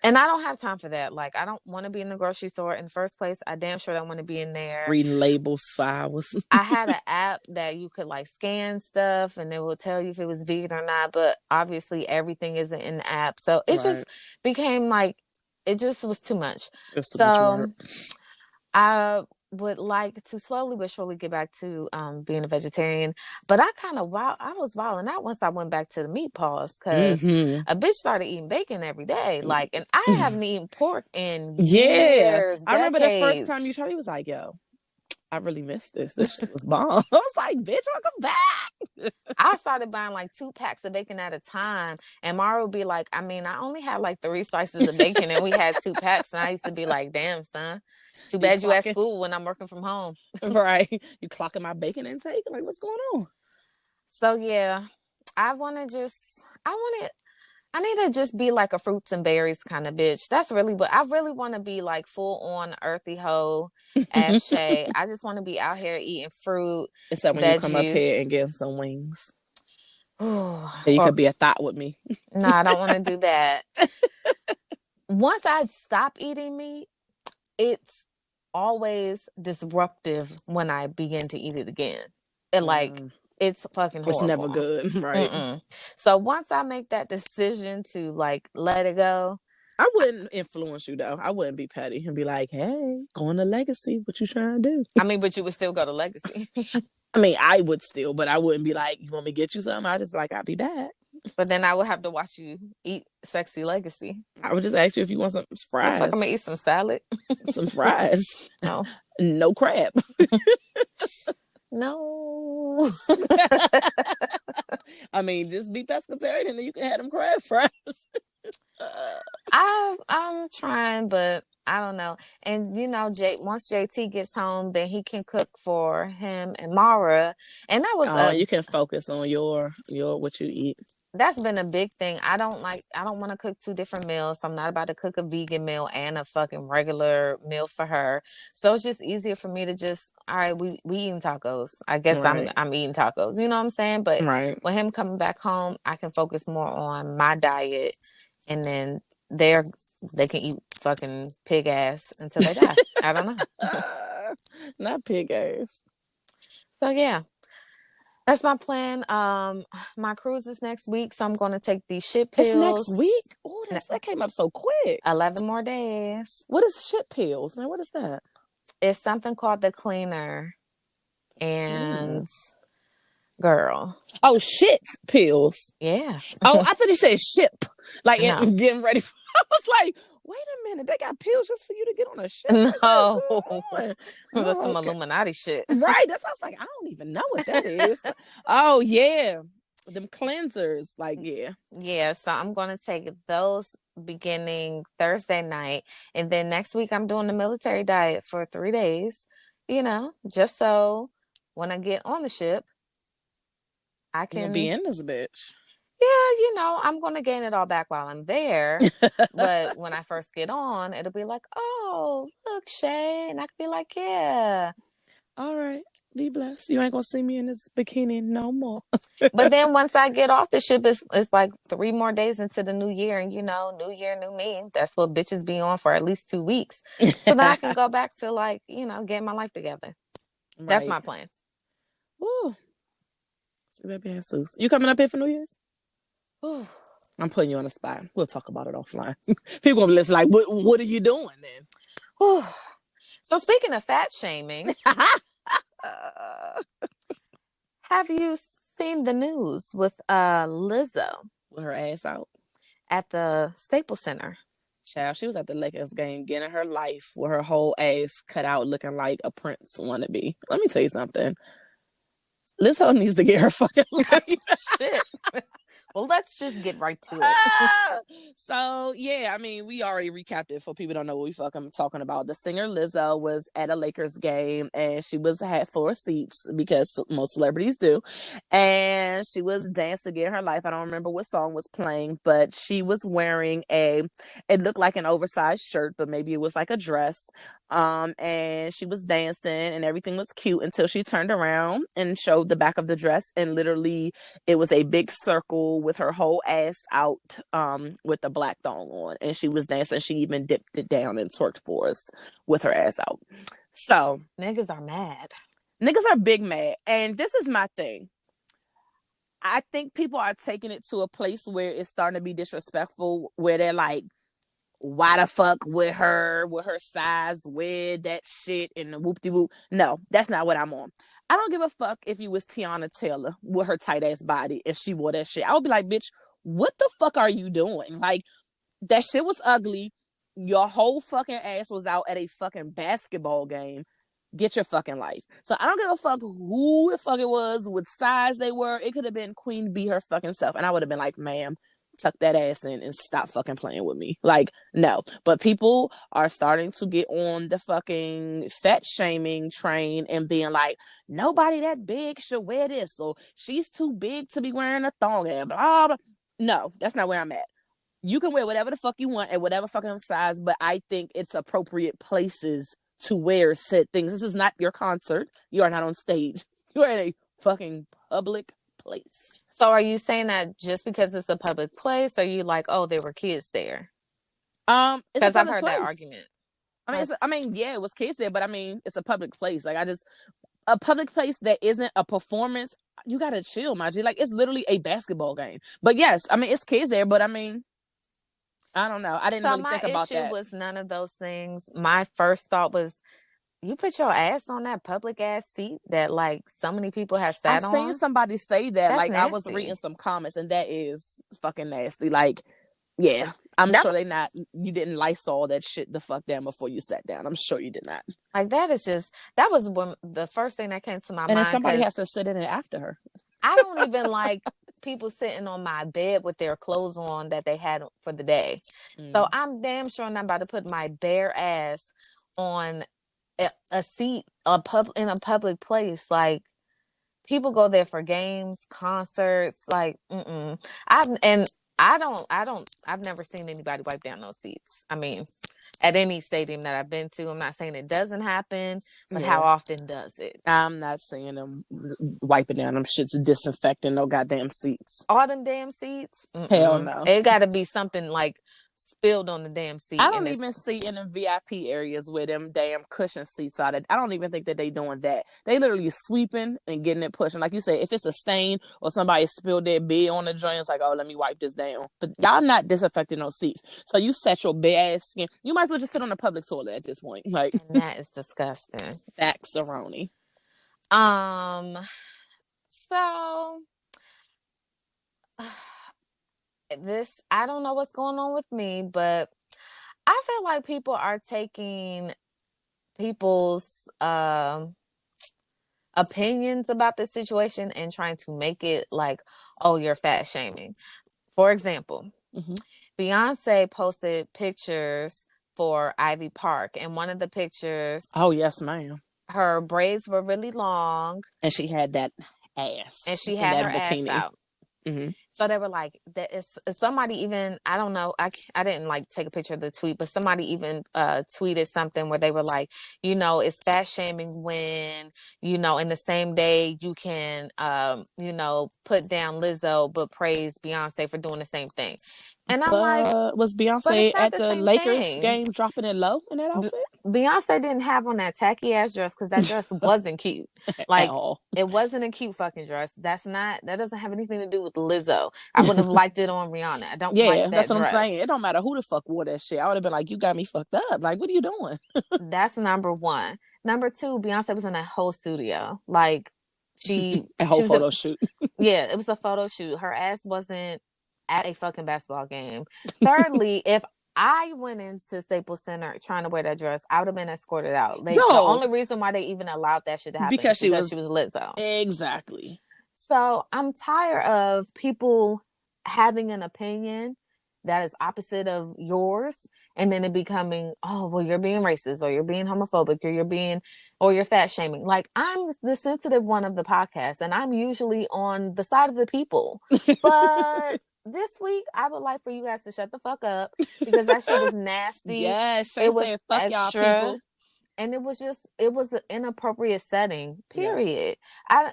And I don't have time for that. Like, I don't want to be in the grocery store in the first place. I damn sure don't want to be in there reading labels for hours. I had an app that you could like scan stuff and it will tell you if it was vegan or not. But obviously, everything isn't in the app. So it just became like, it just was too much. So I would like to slowly but surely get back to being a vegetarian. But I was wilding out once I went back to the meat pause because a bitch started eating bacon every day. Like, and I haven't eaten pork in years. I remember the first time you told me, was like, yo, I really missed this. This shit was bomb. I was like, bitch, welcome back. I started buying like 2 packs of bacon at a time. And Mara would be like, I mean, I only had like 3 slices of bacon and we had 2 packs. And I used to be like, damn, son. Too bad you at school when I'm working from home. Right. You clocking my bacon intake? Like, what's going on? So, yeah, I need to just be like a fruits and berries kind of bitch. That's really what I really want to be, like full on earthy hoe as Shay. I just want to be out here eating fruit. Except when you come up here and get some wings. You could be a thought with me. No, I don't want to do that. Once I stop eating meat, it's always disruptive when I begin to eat it again. And it's fucking horrible. It's never good, right? So once I make that decision to like let it go, I wouldn't influence you though. I wouldn't be petty and be like, "Hey, going to Legacy. What you trying to do?" I mean, but you would still go to Legacy. I mean, I would still, but I wouldn't be like, "You want me to get you something?" I just be like, "I'll be back." But then I would have to watch you eat sexy Legacy. I would just ask you if you want some fries. I'm gonna eat some salad. Some fries. No crab. No. I mean, just be pescatarian and then you can have them crab fries. I'm trying, but I don't know. And you know, once JT gets home, then he can cook for him and Mara. And that was you can focus on your what you eat. That's been a big thing. I don't want to cook 2 different meals. So I'm not about to cook a vegan meal and a fucking regular meal for her. So it's just easier for me to just, all right, we eating tacos. I guess I'm eating tacos. You know what I'm saying? But with him coming back home, I can focus more on my diet, and then they can eat fucking pig ass until they die. I don't know. Not pig ass. So yeah. That's my plan. My cruise is next week, so I'm going to take these shit pills. It's next week? Oh, that came up so quick. 11 more days. What is shit pills? Now, what is that? It's something called the cleaner. And girl. Oh, shit pills. Yeah. Oh, I thought you said ship. Like getting ready. I was like, wait a minute, they got pills just for you to get on a ship? No. That's some Illuminati shit. Right. That's why I was like, I don't even know what that is. Oh, yeah. Them cleansers. Like, yeah. Yeah, so I'm going to take those beginning Thursday night. And then next week, I'm doing the military diet for 3 days. You know, just so when I get on the ship, I can be in this bitch. Yeah, you know, I'm going to gain it all back while I'm there. But when I first get on, it'll be like, oh, look, Shay. And I could be like, yeah. All right. Be blessed. You ain't going to see me in this bikini no more. But then once I get off the ship, it's like 3 more days into the new year. And, you know, new year, new me. That's what bitches be on for at least 2 weeks. So then I can go back to, like, you know, get my life together. Right. That's my plans. Ooh. So, baby, Jesus. You coming up here for New Year's? I'm putting you on the spot. We'll talk about it offline. People gonna be listening like, what are you doing then? So speaking of fat shaming, have you seen the news with Lizzo? With her ass out? At the Staples Center. Child, she was at the Lakers game getting her life with her whole ass cut out looking like a Prince wannabe. Let me tell you something. Lizzo needs to get her fucking life. Shit. Well, let's just get right to it. So, yeah, I mean, we already recapped it for people who don't know what we fucking talking about. The singer Lizzo was at a Lakers game, and she had 4 seats because most celebrities do. And she was dancing to get her life. I don't remember what song was playing, but she was wearing it looked like an oversized shirt, but maybe it was like a dress. And she was dancing, and everything was cute until she turned around and showed the back of the dress, and literally it was a big circle with her whole ass out, with the black thong on, and she was dancing. She even dipped it down and twerked for us with her ass out. So niggas are mad. Niggas are big mad, and this is my thing. I think people are taking it to a place where it's starting to be disrespectful, where they're like, why the fuck with her size, wear that shit and the whoop-de-whoop. No, that's not what I'm on. I don't give a fuck if you was Tiana Taylor with her tight ass body and she wore that shit. I would be like, bitch, what the fuck are you doing? Like, that shit was ugly. Your whole fucking ass was out at a fucking basketball game. Get your fucking life. So I don't give a fuck who the fuck it was, what size they were. It could have been Queen Bee her fucking self. And I would have been like, ma'am, tuck that ass in and stop fucking playing with me. Like, no. But people are starting to get on the fucking fat shaming train and being like, nobody that big should wear this, or she's too big to be wearing a thong and blah, blah. No, that's not where I'm at. You can wear whatever the fuck you want at whatever fucking size, but I think it's appropriate places to wear said things. This is not your concert. You are not on stage. You are in a fucking public place. So are you saying that just because it's a public place, or you like, oh, there were kids there? Because I've heard that argument. I mean, yeah, it was kids there, but I mean, it's a public place. Like, a public place that isn't a performance, you gotta chill, my G. Like, it's literally a basketball game. But yes, I mean, it's kids there, but I mean, I don't know. I didn't really think about that. So my issue was none of those things. My first thought was, you put your ass on that public ass seat that like so many people have sat on. I've seen somebody say that. That's like nasty. I was reading some comments, and that is fucking nasty. Like, yeah, I'm sure you didn't Lysol that shit the fuck down before you sat down. I'm sure you did not. Like, that was when the first thing that came to my mind. And then somebody has to sit in it after her. I don't even like people sitting on my bed with their clothes on that they had for the day. So I'm damn sure I'm not about to put my bare ass on a seat in a public place. Like, people go there for games, concerts. Like, I've never seen anybody wipe down those seats. I mean, at any stadium that I've been to. I'm not saying it doesn't happen, but how often does it? I'm not saying them wiping down them shits, disinfecting no goddamn seats. All them damn seats? Hell no. It got to be something like spilled on the damn seat. I don't even see in the VIP areas where them damn cushion seats are. I don't even think that they doing that. They literally sweeping and getting it pushing. Like you said, if it's a stain or somebody spilled their beer on the joint, it's like, oh, let me wipe this down. But y'all not disinfecting those seats. So you set your bare ass skin. You might as well just sit on the public toilet at this point. Like, and that is disgusting. Facts, Aroni. So I don't know what's going on with me, but I feel like people are taking people's opinions about this situation and trying to make it like, oh, you're fat shaming. For example, Beyonce posted pictures for Ivy Park, and one of the pictures, oh yes, ma'am, her braids were really long, and she had that ass, and she had her bikini ass out. So they were like, that is somebody even, I don't know, I didn't like take a picture of the tweet, but somebody even tweeted something where they were like, you know, it's fat shaming when, you know, in the same day you can, you know, put down Lizzo but praise Beyonce for doing the same thing. And I'm like, was Beyonce at the Lakers game dropping it low in that outfit? Beyonce didn't have on that tacky ass dress because that dress wasn't cute. Like, it wasn't a cute fucking dress. That doesn't have anything to do with Lizzo. I wouldn't have liked it on Rihanna. I don't like that. That's what dress. I'm saying. It don't matter who the fuck wore that shit. I would have been like, you got me fucked up. Like, what are you doing? That's number one. Number two, Beyonce was in a whole studio. Like, a whole photo shoot. Yeah, it was a photo shoot. Her ass wasn't at a fucking basketball game. Thirdly, if I went into Staples Center trying to wear that dress, I would have been escorted out. The only reason why they even allowed that shit to happen because she was Lizzo. Exactly. So I'm tired of people having an opinion that is opposite of yours, and then it becoming, oh, well, you're being racist, or you're being homophobic, or you're fat shaming. Like, I'm the sensitive one of the podcast, and I'm usually on the side of the people. But this week, I would like for you guys to shut the fuck up, because that shit was nasty. Yeah, it was fuck extra, y'all people. And it was an inappropriate setting, period. Yeah.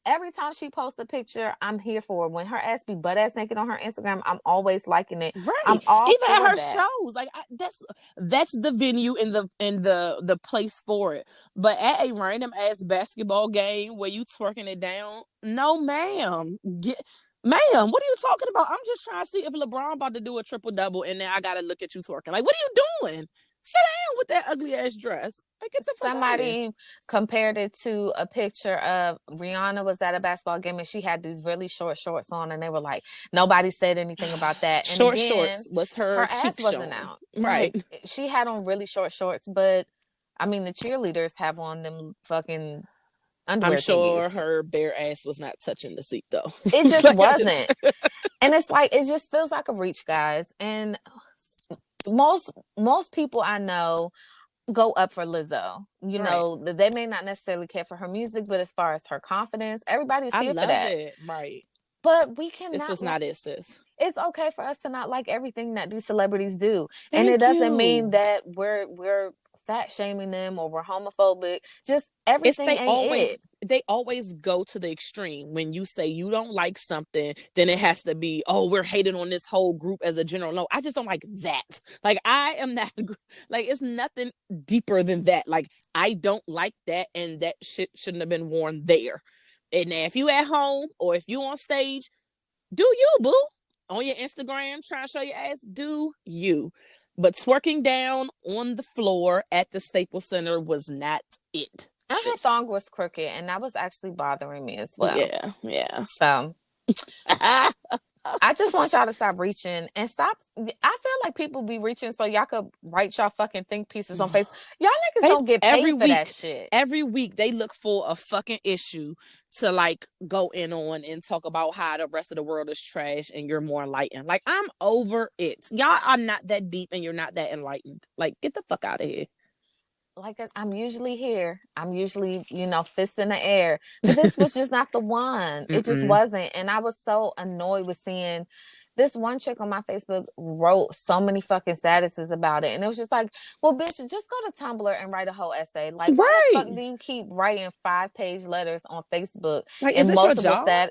every time she posts a picture, I'm here for it. When her ass be butt ass naked on her Instagram, I'm always liking it. Right. I'm all even for at her that. shows, like that's the venue and the place for it. But at a random ass basketball game where you twerking it down, no, ma'am. Ma'am, what are you talking about? I'm just trying to see if LeBron about to do a triple double, and then I gotta look at you twerking. Like, what are you doing? Sit down with that ugly ass dress. Like, get the fuck out of here. Somebody compared it to a picture of Rihanna was at a basketball game and she had these really short shorts on, and they were like, nobody said anything about that. And short again, shorts was her ass wasn't shown. out. Right. Like, she had on really short shorts, but I mean, the cheerleaders have on them fucking underwear. I'm sure thingies. her bare ass was not touching the seat though. It just wasn't. And it's like, it just feels like a reach, guys. And most people I know go up for Lizzo. You know, they may not necessarily care for her music, but as far as her confidence, everybody's here for that. It. Right. But we cannot. This was not it, sis. It's okay for us to not like everything that these celebrities do. And it doesn't mean that we're fat shaming them or we're homophobic. Just everything they always go to the extreme. When you say you don't like something, then it has to be, oh, we're hating on this whole group as a general. No, I just don't like that. Like, I am not, like, it's nothing deeper than that. Like, I don't like that, and that shit shouldn't have been worn there. And if you at home or if you on stage, do you, boo? On your Instagram, trying to show your ass, do you? But twerking down on the floor at the Staples Center was not it. And her thong was crooked, and that was actually bothering me as well. Yeah. So I just want y'all to stop reaching and stop. I feel like people be reaching so y'all could write y'all fucking think pieces on Facebook. Y'all niggas don't get paid for that shit. Every week they look for a fucking issue to like go in on and talk about how the rest of the world is trash and you're more enlightened. Like, I'm over it. Y'all are not that deep and you're not that enlightened. Like, get the fuck out of here. Like, I'm usually here. I'm usually, fist in the air. But this was just not the one. It just wasn't. And I was so annoyed with seeing this one chick on my Facebook wrote so many fucking statuses about it. And it was just like, well, bitch, just go to Tumblr and write a whole essay. Like, why the fuck do you keep writing 5-page letters on Facebook? Like, is this your job?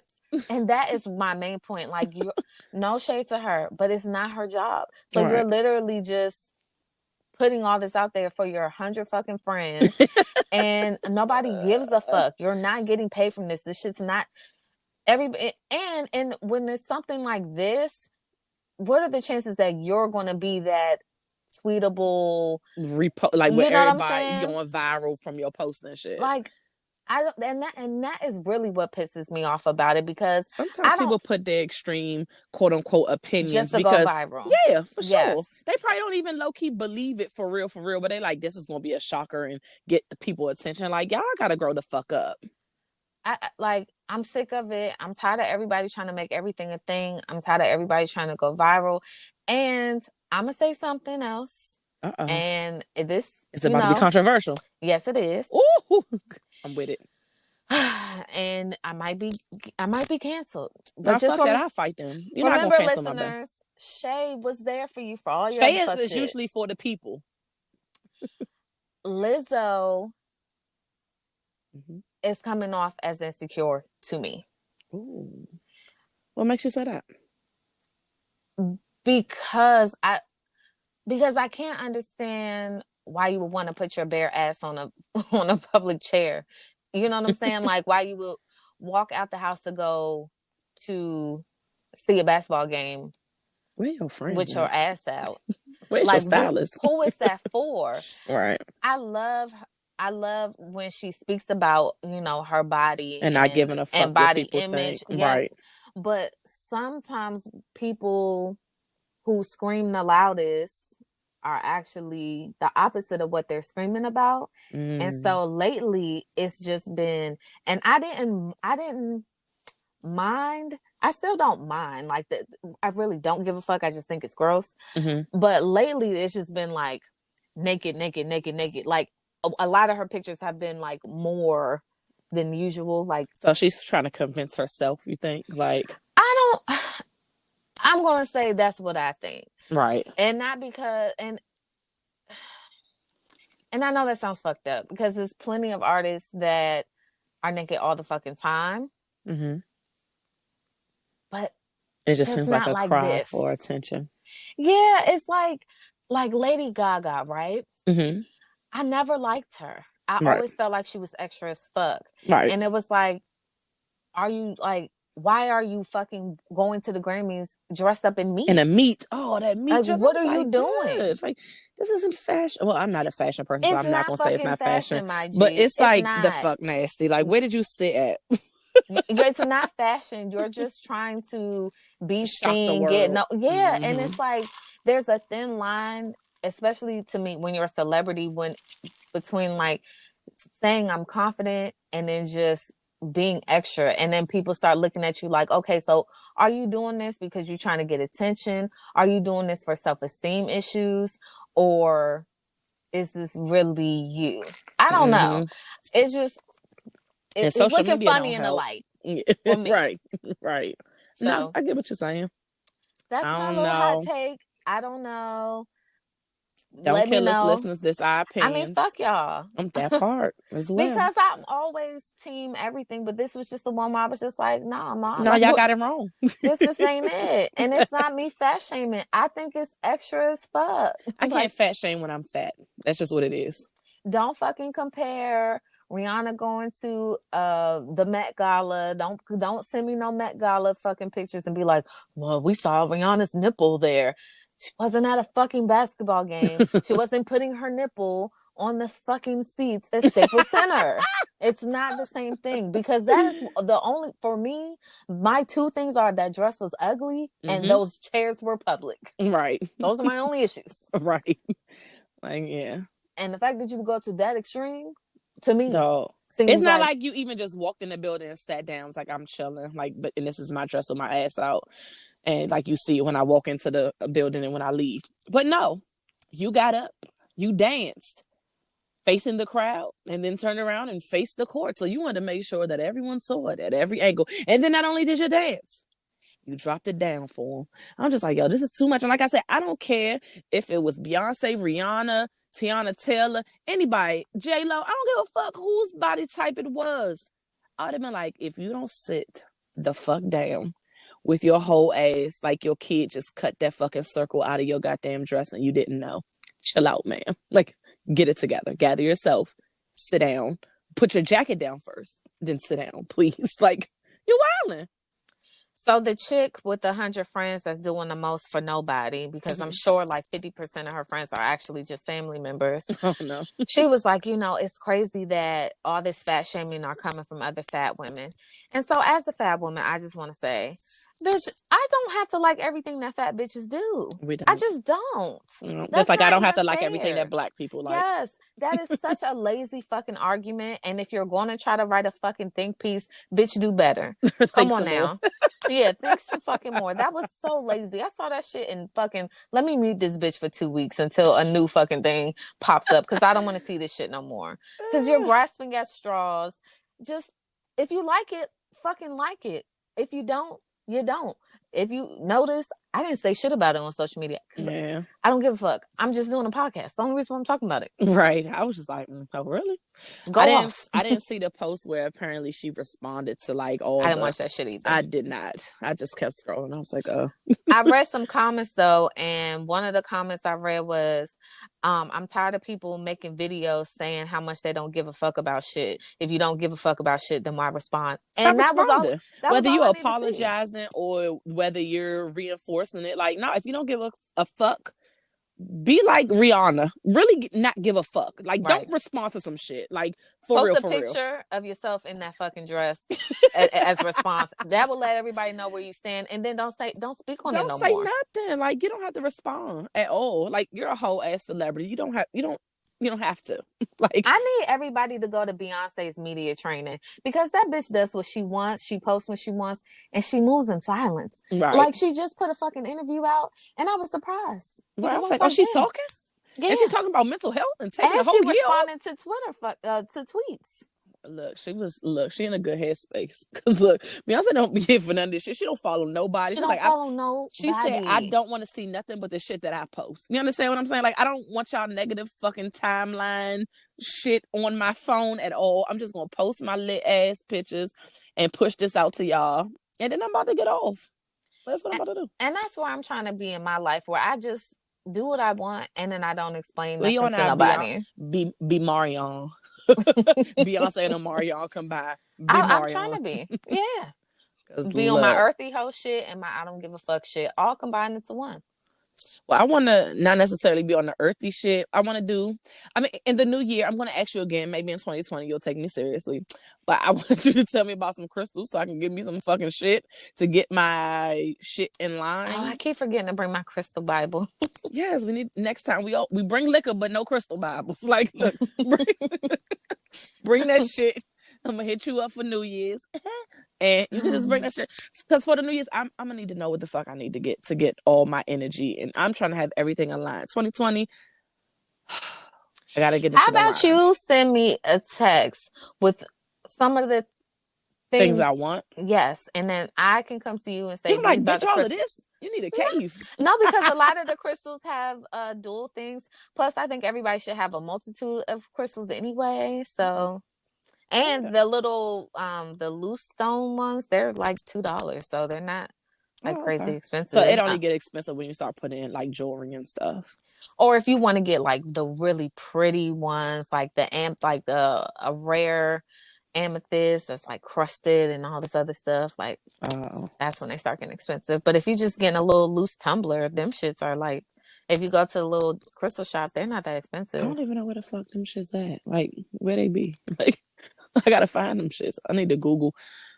And that is my main point. Like, no shade to her, but it's not her job. So you're literally just putting all this out there for your 100 fucking friends and nobody gives a fuck. You're not getting paid from this. This shit's not everybody. And when there's something like this, what are the chances that you're going to be that tweetable, like, with everybody going viral from your post and shit? Like, and that is really what pisses me off about it, because sometimes people put their extreme quote unquote opinions just to because, go viral. Yeah, for sure. They probably don't even low key believe it for real, but they like, this is gonna be a shocker and get people attention. Like, y'all gotta grow the fuck up. I'm sick of it. I'm tired of everybody trying to make everything a thing. I'm tired of everybody trying to go viral. And I'm gonna say something else. And this it's about to be controversial. Yes, it is. Ooh, I'm with it. And I might be canceled. But just fuck that, I'll fight them. You're remember, not gonna cancel listeners, Shay was there for you for all your Shay is usually for the people. Lizzo is coming off as insecure to me. Ooh. What makes you say that? Because I can't understand why you would want to put your bare ass on a public chair. You know what I'm saying? Like, why you would walk out the house to go to see a basketball game with your ass out. Where's your stylist? Who is that for? Right. I love when she speaks about, her body and not giving a fuck and body image. Yes. Right. But sometimes people who scream the loudest are actually the opposite of what they're screaming about. And so lately it's just been, and I didn't mind. I still don't mind. Like, I really don't give a fuck. I just think it's gross. But lately it's just been like naked. Like, a lot of her pictures have been like more than usual. Like, so she's trying to convince herself, you think? Like, I'm going to say that's what I think. Right. And not because, and I know that sounds fucked up, because there's plenty of artists that are naked all the fucking time. Mm-hmm. But it just seems like a cry for attention. Yeah, it's like Lady Gaga, right? Mm-hmm. I never liked her. I Right. always felt like she was extra as fuck. Right. And it was like, why are you fucking going to the Grammys dressed up in meat? In a meat. Oh, that meat dress. What are you doing? It's like, this isn't fashion. Well, I'm not a fashion person, so I'm not going to say it's not fashion. My G. But it's like not. the fuck nasty. Like, where did you sit at? It's not fashion. You're just trying to be seen. Mm-hmm. And it's like, there's a thin line, especially to me, when you're a celebrity, between like saying I'm confident and then just being extra, and then people start looking at you like, okay, so are you doing this because you're trying to get attention? Are you doing this for self-esteem issues, or is this really you? I don't know. It's just it's looking funny in the light for me. Right. So, no, I get what you're saying. That's my little hot take. I don't know. Don't kill us, listeners. This our opinions. I mean, fuck y'all. I'm that part as well. Because I'm always team everything, but this was just the one where I was just like, nah, Mom. No, y'all got it wrong. This ain't it. And it's not me fat shaming. I think it's extra as fuck. I can't fat shame when I'm fat. That's just what it is. Don't fucking compare Rihanna going to the Met Gala. Don't send me no Met Gala fucking pictures and be like, well, we saw Rihanna's nipple there. She wasn't at a fucking basketball game. She wasn't putting her nipple on the fucking seats at Staples Center. It's not the same thing, because that is the only, for me, my two things are that dress was ugly and those chairs were public. Right. Those are my only issues. Right. Like, yeah. And the fact that you go to that extreme, to me, it's not like you even just walked in the building and sat down. It's like, I'm chilling. Like, and this is my dress with my ass out. And like you see it when I walk into the building and when I leave. But no, you got up, you danced, facing the crowd, and then turned around and faced the court. So you wanted to make sure that everyone saw it at every angle. And then not only did you dance, you dropped it down for them. I'm just like, yo, this is too much. And like I said, I don't care if it was Beyonce, Rihanna, Tiana Taylor, anybody, J-Lo. I don't give a fuck whose body type it was. I would have been like, if you don't sit the fuck down with your whole ass, like your kid just cut that fucking circle out of your goddamn dress and you didn't know. Chill out, man. Like, get it together. Gather yourself. Sit down. Put your jacket down first. Then sit down, please. Like, you're wilding. So the chick with the 100 friends that's doing the most for nobody, because I'm sure like 50% of her friends are actually just family members. Oh, no. She was like, it's crazy that all this fat shaming are coming from other fat women. And so as a fat woman, I just want to say, bitch, I don't have to like everything that fat bitches do. We don't. I just don't. Just like I don't have to like everything that black people like. Yes, that is such a lazy fucking argument. And if you're going to try to write a fucking think piece, bitch, do better. Come on now. Yeah, think some fucking more. That was so lazy. I saw that shit and fucking, let me mute this bitch for 2 weeks until a new fucking thing pops up, because I don't want to see this shit no more. Because you're grasping at straws. Just, if you like it, fucking like it. If you don't, you don't. If you notice, I didn't say shit about it on social media. Yeah. I don't give a fuck. I'm just doing a podcast. The only reason why I'm talking about it. Right. I was just like, oh, really? I didn't see the post where apparently she responded to like all. I didn't watch that shit either. I did not. I just kept scrolling. I was like, oh. I read some comments though, and one of the comments I read was, I'm tired of people making videos saying how much they don't give a fuck about shit. If you don't give a fuck about shit, then why respond? And that was all. Whether you're apologizing or whether you're reinforcing it, like, no, if you don't give a fuck, be like Rihanna. Really not give a fuck. Like, don't respond to some shit. Like, Post a picture of yourself in that fucking dress as a response. That will let everybody know where you stand. And then don't speak on it no more. Don't say nothing. Like, you don't have to respond at all. Like, you're a whole ass celebrity. You don't have to. Like, I need everybody to go to Beyonce's media training, because that bitch does what she wants. She posts when she wants, and she moves in silence. Right. Like, she just put a fucking interview out, and I was surprised. Right. I was like, oh, she talking? Yeah. And she's talking about mental health and taking a whole year off. And she responded to Twitter to tweets. Look, she in a good headspace. Cause look, Beyonce don't be here for none of this shit. She don't follow nobody. She don't follow nobody. She said, I don't want to see nothing but the shit that I post. You understand what I'm saying? Like, I don't want y'all negative fucking timeline shit on my phone at all. I'm just gonna post my lit ass pictures and push this out to y'all. And then I'm about to get off. That's what I'm about to do. And that's where I'm trying to be in my life, where I just do what I want and then I don't explain nothing to nobody. Be Marion. Beyonce and Marion come by. I'm trying to be. Yeah. Be on my earthy hoe shit and my I don't give a fuck shit, all combined into one. Well, I want to not necessarily be on the earthy shit. I mean, in the new year, I'm going to ask you again, maybe in 2020, you'll take me seriously. But I want you to tell me about some crystals so I can give me some fucking shit to get my shit in line. Oh, I keep forgetting to bring my crystal Bible. Yes, we need, next time we bring liquor, but no crystal Bibles. Like, look, bring that shit. I'm going to hit you up for New Year's. And you can just bring that shit. Because for the New Year's, I'm going to need to know what the fuck I need to get all my energy. And I'm trying to have everything aligned. 2020, I got to get this How shit about aligned. you send me a text with some of the things I want? Yes. And then I can come to you and say, you're like, bitch, all of this? You need a cave. No, because a lot of the crystals have dual things. Plus, I think everybody should have a multitude of crystals anyway. So... And the little, the loose stone ones, they're like $2. So they're not like crazy expensive. So it only get expensive when you start putting in like jewelry and stuff. Or if you want to get like the really pretty ones, like a rare amethyst that's like crusted and all this other stuff, like that's when they start getting expensive. But if you just getting a little loose tumbler, them shits are like, if you go to a little crystal shop, they're not that expensive. I don't even know where the fuck them shits at. Like, where they be? Like, I gotta find them shits. I need to Google.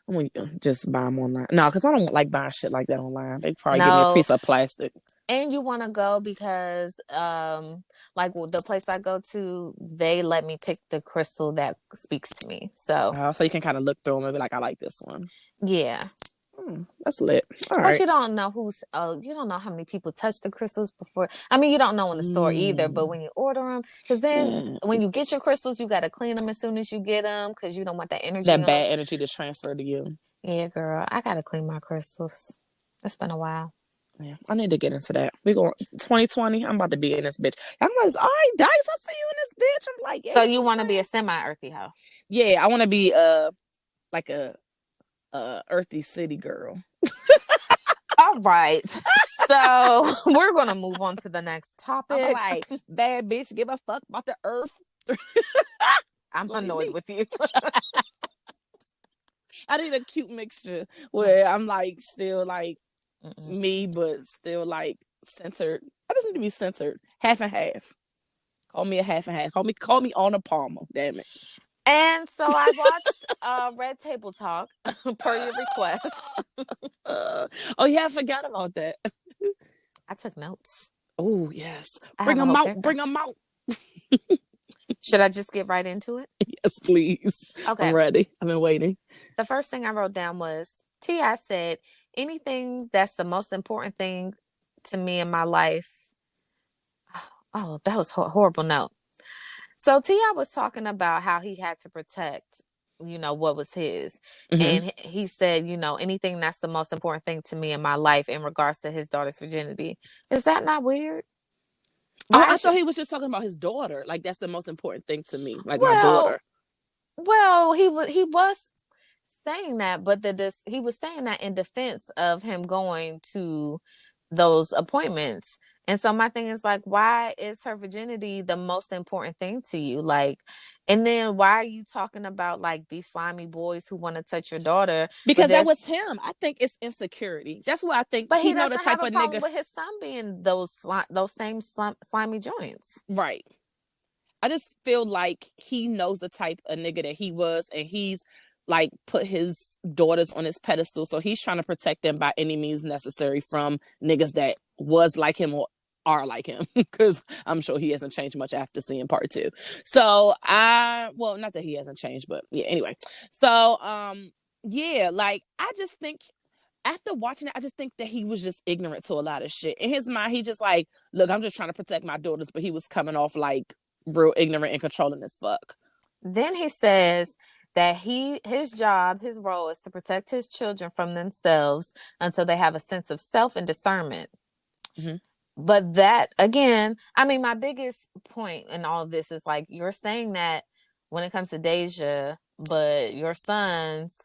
I'm gonna just buy them online. No, because I don't like buying shit like that online. They probably give me a piece of plastic. And you want to go because, like the place I go to, they let me pick the crystal that speaks to me. So you can kind of look through them and be like, I like this one. Yeah. That's lit. All Plus, right. you don't know you don't know how many people touch the crystals before. I mean, you don't know in the store either, but when you order them, because then when you get your crystals, you got to clean them as soon as you get them because you don't want that energy. That bad energy to transfer to you. Yeah, girl. I got to clean my crystals. It's been a while. Yeah, I need to get into that. We go 2020. I'm about to be in this bitch. I'm like, all right, Dice, I see you in this bitch. I'm like, yeah. So you want to be a semi-earthy hoe? Yeah, I want to be like a earthy city girl. All right. So we're gonna move on to the next topic. I'm like, bad bitch, give a fuck about the earth. I'm annoyed with you. I need a cute mixture where I'm like still like me, but still like centered. I just need to be centered, half and half. Call me a half and half. Call me on a Palmer. Damn it. And so I watched Red Table Talk per your request. Oh yeah, I forgot about that. I took notes. Oh yes, bring them out. Bring them out. Should I just get right into it? Yes, please. Okay, I'm ready. I've been waiting. The first thing I wrote down was T.I. said, anything that's the most important thing to me in my life. Oh, that was a horrible note. So T.I. was talking about how he had to protect, what was his. Mm-hmm. And he said, anything that's the most important thing to me in my life in regards to his daughter's virginity. Is that not weird? I thought he was just talking about his daughter. Like, that's the most important thing to me. Like, my daughter. Well, he was saying that, but he was saying that in defense of him going to those appointments. And so my thing is like, why is her virginity the most important thing to you? Like, and then why are you talking about like these slimy boys who want to touch your daughter? Because that was him. I think it's insecurity. That's what I think. But he doesn't the type have a problem with his son being those same slimy joints. Right. I just feel like he knows the type of nigga that he was, and he's like put his daughters on his pedestal. So he's trying to protect them by any means necessary from niggas that was like him or are like him, because I'm sure he hasn't changed much after seeing part 2. So not that he hasn't changed, but yeah, anyway. So yeah, like I just think after watching it, I just think that he was just ignorant to a lot of shit. In his mind, he just like, look, I'm just trying to protect my daughters, but he was coming off like real ignorant and controlling as fuck. Then he says that his job, his role is to protect his children from themselves until they have a sense of self and discernment. Mm-hmm. But that, again, I mean, my biggest point in all of this is like, you're saying that when it comes to Deja, but your sons,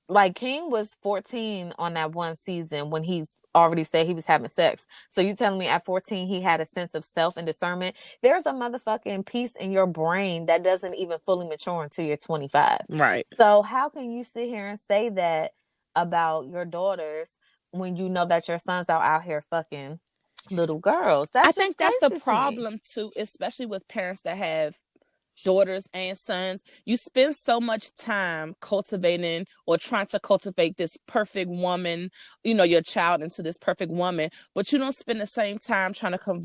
like King was 14 on that one season when he's already said he was having sex. So you telling me at 14 he had a sense of self and discernment? There's a motherfucking piece in your brain that doesn't even fully mature until you're 25. Right. So how can you sit here and say that about your daughters when you know that your sons are out here fucking little girls? I think that's the problem too, especially with parents that have daughters and sons. You spend so much time cultivating or trying to cultivate this perfect woman, your child into this perfect woman, but you don't spend the same time trying to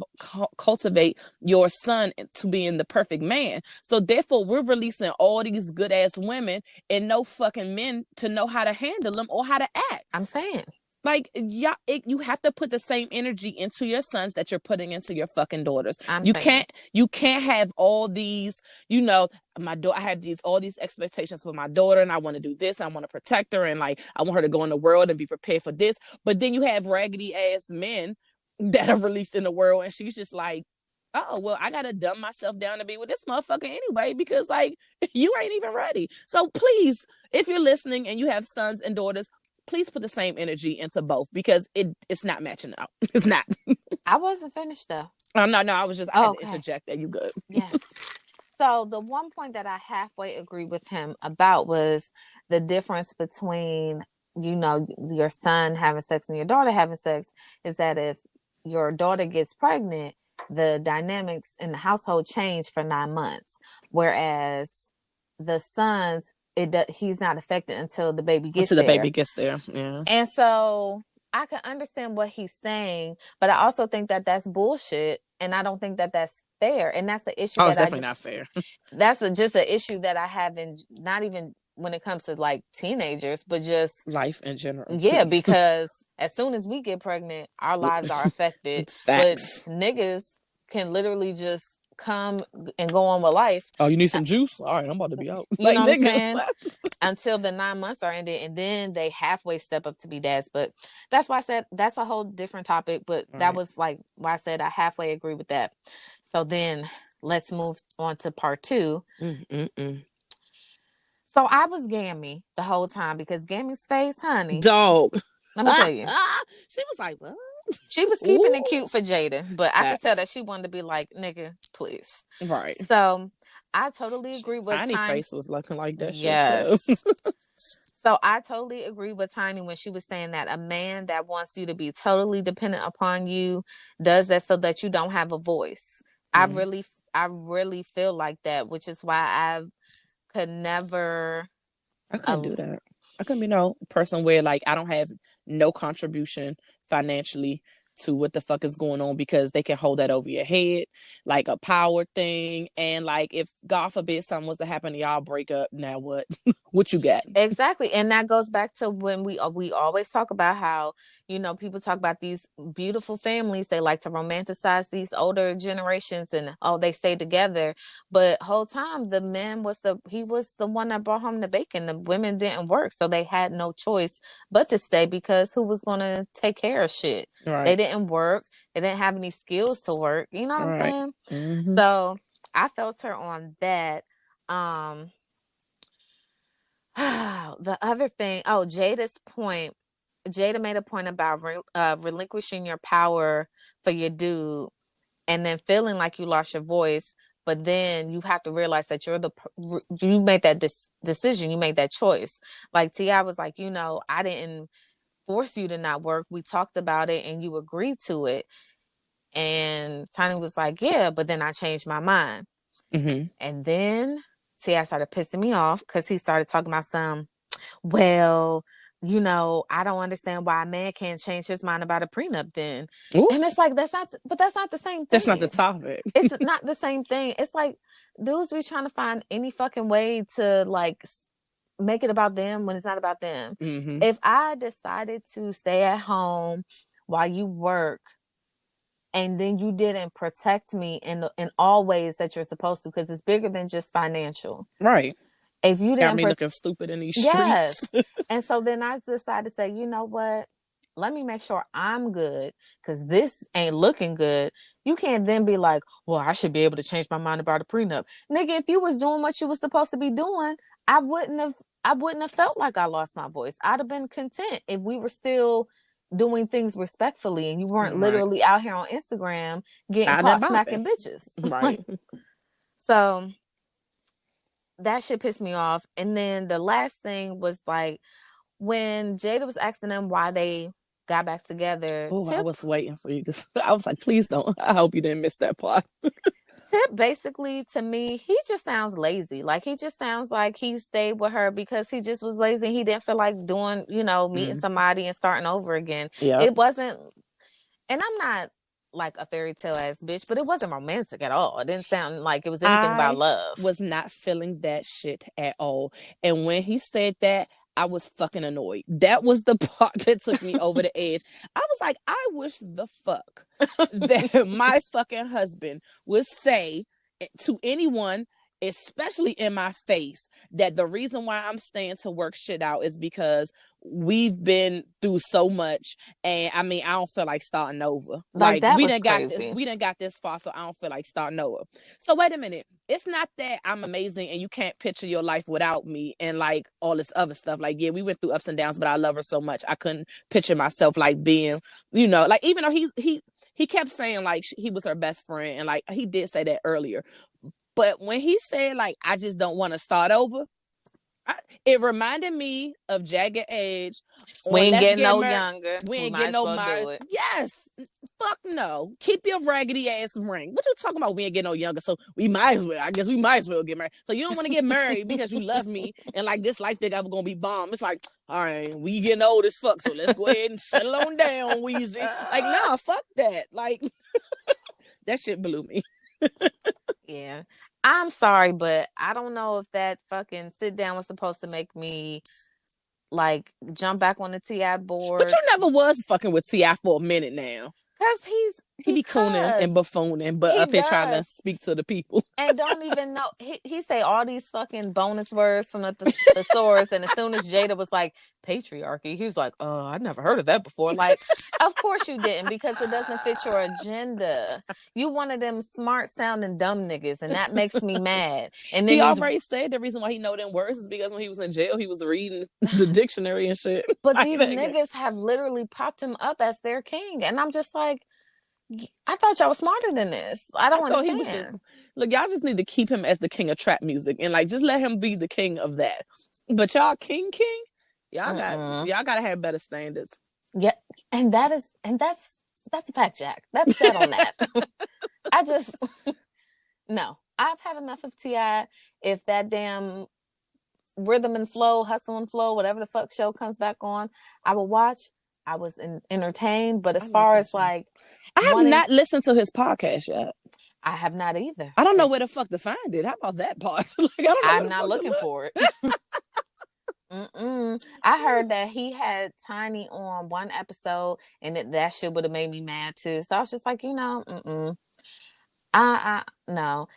cultivate your son to being the perfect man. So therefore we're releasing all these good ass women and no fucking men to know how to handle them or how to act. I'm saying, like, yeah, you have to put the same energy into your sons that you're putting into your fucking daughters. You can't have all these, I have all these expectations for my daughter, and I want to do this, I want to protect her, and like I want her to go in the world and be prepared for this. But then you have raggedy ass men that are released in the world, and she's just like, oh, well, I gotta dumb myself down to be with this motherfucker anyway, because like you ain't even ready. So please, if you're listening and you have sons and daughters, please put the same energy into both, because it's not matching out. It's not. I wasn't finished though. No, I was just, I had to interject that. You good. Yes. So the one point that I halfway agree with him about was the difference between, your son having sex and your daughter having sex, is that if your daughter gets pregnant, the dynamics in the household change for 9 months. Whereas the sons, he's not affected until the baby gets there. Yeah. And so I can understand what he's saying, but I also think that that's bullshit, and I don't think that that's fair. And that's the issue. It's definitely not fair. That's just an issue that I have not even when it comes to like teenagers, but just life in general. Yeah, because as soon as we get pregnant, our lives are affected. Facts. But niggas can literally just come and go on with life. Oh, you need some juice? All right, I'm about to be out. You know what I'm saying? Until the 9 months are ended, and then they halfway step up to be dads. But that's why I said that's a whole different topic. But that was like why I said I halfway agree with that. So then let's move on to part 2. So I was Gammy the whole time, because Gammy's face, honey. Dog. Let me tell you. She was like, what? She was keeping it cute for Jada, but I could tell that she wanted to be like, nigga, please. Right. So I totally agree with Tiny face was looking like that yes. shit too. So I totally agree with Tiny when she was saying that a man that wants you to be totally dependent upon you does that so that you don't have a voice. I really feel like that, which is why I couldn't do that. I couldn't be no person where like I don't have no contribution financially to what the fuck is going on, because they can hold that over your head like a power thing. And like if God forbid something was to happen to y'all break up, now what? What you got? Exactly. And that goes back to when we always talk about how, people talk about these beautiful families. They like to romanticize these older generations and they stay together. But whole time the man was the one that brought home the bacon. The women didn't work. So they had no choice but to stay, because who was going to take care of shit? Right. They didn't work. They didn't have any skills to work. You know what I'm saying? Mm-hmm. So I felt her on that. The other thing, Jada's point. Jada made a point about relinquishing your power for your dude, and then feeling like you lost your voice. But then you have to realize that you made that decision, you made that choice. Like T.I. was like, I didn't force you to not work. We talked about it, and you agreed to it. And Tiny was like, yeah, but then I changed my mind. Mm-hmm. And then T.I. started pissing me off, because he started talking about I don't understand why a man can't change his mind about a prenup then. Ooh. And it's like, that's not the same thing. That's not the topic. It's not the same thing. It's like dudes be trying to find any fucking way to like make it about them when it's not about them. Mm-hmm. If I decided to stay at home while you work, and then you didn't protect me in all ways that you're supposed to, because it's bigger than just financial. Right. If you got didn't me looking stupid in these streets. And so then I decided to say, you know what? Let me make sure I'm good, because this ain't looking good. You can't then be like, well, I should be able to change my mind about a prenup. Nigga, if you was doing what you was supposed to be doing, I wouldn't have felt like I lost my voice. I'd have been content if we were still doing things respectfully and you weren't literally out here on Instagram getting caught smacking bitches. Right. So that shit pissed me off. And then the last thing was like when Jada was asking them why they got back together. Oh, I was waiting for you. I was like, please don't. I hope you didn't miss that part. Tip, basically, to me, he just sounds lazy. Like, he just sounds like he stayed with her because he just was lazy. And he didn't feel like doing, meeting somebody and starting over again. Yeah. It wasn't, and I'm not like a fairy tale ass bitch, but it wasn't romantic at all. It didn't sound like it was anything about love. Was not feeling that shit at all. And when he said that, I was fucking annoyed. That was the part that took me over the edge. I was like, I wish the fuck that my fucking husband would say to anyone, especially in my face, that the reason why I'm staying to work shit out is because we've been through so much, and I mean, I don't feel like starting over. Like we done got this far, so I don't feel like starting over. So wait a minute, it's not that I'm amazing and you can't picture your life without me and like all this other stuff. Like, yeah, we went through ups and downs, but I love her so much I couldn't picture myself like being, like, even though he kept saying like he was her best friend, and like he did say that earlier. But when he said, like, I just don't want to start over, it reminded me of Jagged Edge. We ain't getting no younger. We ain't getting no Myers. Yes. Fuck no. Keep your raggedy ass ring. What you talking about? We ain't getting no younger. So we might as well. I guess we might as well get married. So you don't want to get married because you love me and like this life thing ever gonna be bomb. It's like, all right, we getting old as fuck. So let's go ahead and settle on down, Weezy. Like, nah, fuck that. Like, that shit blew me. Yeah. I'm sorry, but I don't know if that fucking sit down was supposed to make me like jump back on the T.I. board. But you never was fucking with T.I. for a minute now. Because he be cooning and buffooning, but up here trying to speak to the people. And don't even know. He say all these fucking bonus words from the thesaurus, and as soon as Jada was like, patriarchy, he was like, oh, I never heard of that before. Like, of course you didn't, because it doesn't fit your agenda. You one of them smart sounding dumb niggas, and that makes me mad. And then he already said the reason why he know them words is because when he was in jail, he was reading the dictionary and shit. But these niggas have literally propped him up as their king, and I'm just like, I thought y'all was smarter than this. I don't understand. Look, y'all just need to keep him as the king of trap music and like just let him be the king of that. But y'all king, y'all gotta have better standards. Yeah, and that's a fact, Jack. That's that on that. I just no. I've had enough of T.I. If that damn Rhythm and Flow, Hustle and Flow, whatever the fuck show comes back on, I will watch. I was entertained, but as far as like, I have not listened to his podcast yet. I have not either. I don't know where the fuck to find it. How about that part? Like, I'm not looking for it. I heard that he had Tiny on one episode, and that shit would have made me mad too. So I was just like, no.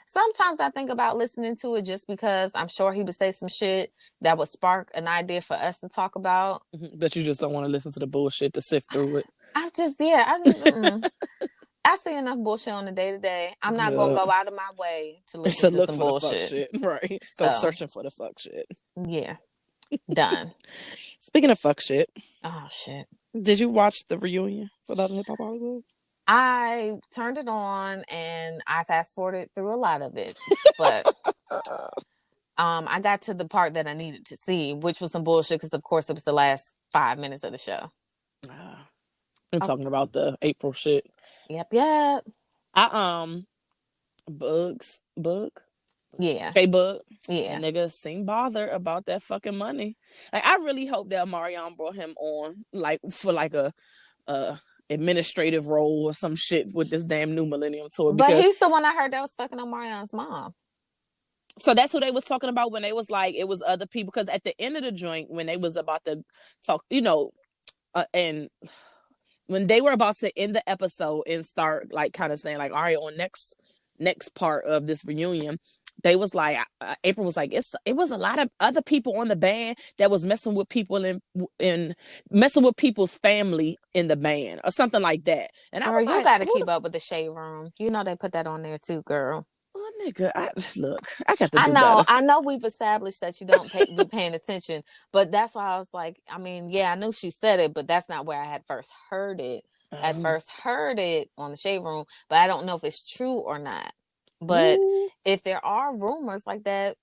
Sometimes I think about listening to it just because I'm sure he would say some shit that would spark an idea for us to talk about. But you just don't want to listen to the bullshit to sift through it. I see enough bullshit on the day-to-day. I'm not gonna go out of my way to listen to some bullshit. Right. Go searching for the fuck shit. Yeah. Done. Speaking of fuck shit. Oh shit. Did you watch the reunion for Love and Hip Hop Hollywood? I turned it on and I fast forwarded through a lot of it. But I got to the part that I needed to see, which was some bullshit because of course it was the last 5 minutes of the show. I'm talking about the April shit. Yep. Book. Yeah. K-Book. Yeah. Nigga seemed bothered about that fucking money. Like, I really hope that Marion brought him on like for like a administrative role or some shit with this damn new Millennium Tour. But he's the one I heard that was fucking on Marion's mom. So that's who they was talking about when they was like, it was other people. Because at the end of the joint, when they was about to talk, and when they were about to end the episode and start like kind of saying like, all right, on next part of this reunion, they was like, April was like, it was a lot of other people on the band that was messing with people and messing with people's family in the band or something like that. And I was you like, got to keep up with the Shade Room. You know they put that on there too, girl. Oh, nigga, look, I got to do better. I know we've established that you don't be paying attention, but that's why I was like, I mean, yeah, I knew she said it, but that's not where I had first heard it. I first heard it on the Shade Room, but I don't know if it's true or not. But if there are rumors like that,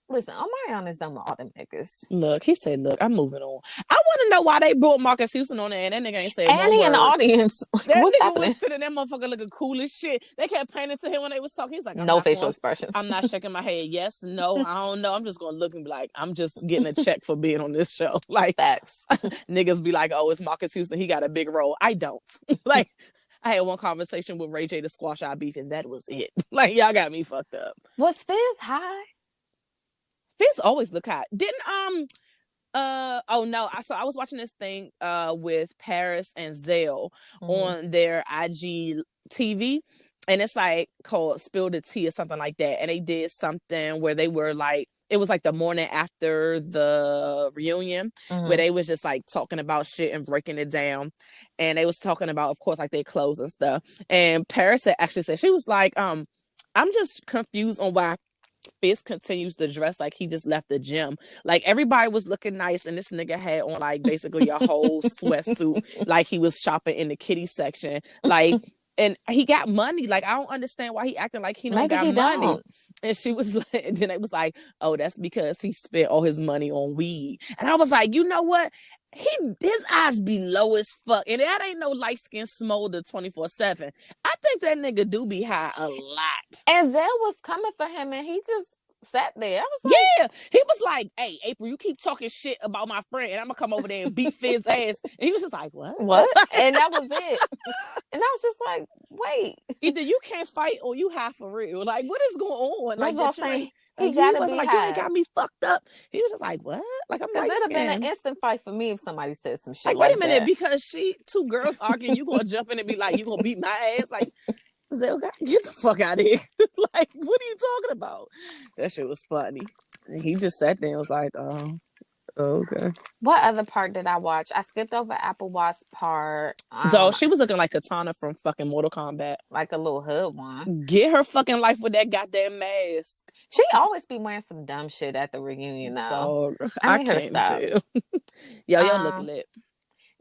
listen, Omarion is done with all them niggas. Look, he said, look, I'm moving on. I want to know why they brought Marcus Houston on there and that nigga ain't said one he word. in the audience. That What's nigga happening? was sitting that motherfucker looking cool as shit. They kept painting to him when they was talking. He's like, no facial expressions. I'm not shaking my head. Yes, no, I don't know. I'm just going to look and be like, I'm just getting a check for being on this show. Like, facts. Niggas be like, oh, it's Marcus Houston. He got a big role. I don't. Like, I had one conversation with Ray J to squash our beef, and that was it. Like, y'all got me fucked up. Was Fizz high? Fizz always look high. Didn't oh no, I was watching this thing with Paris and Zale on their IG TV, and it's like called Spill the Tea or something like that. And they did something where they were like, it was like the morning after the reunion where they was just like talking about shit and breaking it down. And they was talking about, of course, like their clothes and stuff. And Paris had actually said, she was like, I'm just confused on why Fizz continues to dress like he just left the gym. Like everybody was looking nice and this nigga had on like basically a whole sweatsuit, like he was shopping in the kitty section. Like, and he got money. Like, I don't understand why he acting like he don't got money. Don't. And she was like, and then it was like, oh, that's because he spent all his money on weed. And I was like, you know what? His eyes be low as fuck. And that ain't no light skin smolder 24/7. I think that nigga do be high a lot. And Zell was coming for him and he just sat there. I was like, yeah, he was like, hey, April, you keep talking shit about my friend and I'm gonna come over there and beat Fizz ass. And he was just like, what? And that was it. And I was just like, wait, either you can't fight or you high for real. Like, what is going on? That's like, what I'm saying. He gotta be like, high. You ain't got me fucked up. He was just like, what? Like, I'm like, it'd have been an instant fight for me if somebody said some shit. Like, wait a minute, because two girls arguing, you gonna jump in and be like, you gonna beat my ass? Like, Zell, get the fuck out of here. Like, what are you talking about? That shit was funny. And he just sat there and was like, oh, okay. What other part did I watch? I skipped over Apple Watch part. So she was looking like Katana from fucking Mortal Kombat. Like a little hood one. Get her fucking life with that goddamn mask. She always be wearing some dumb shit at the reunion, though. So I can't too. Yo, look lit.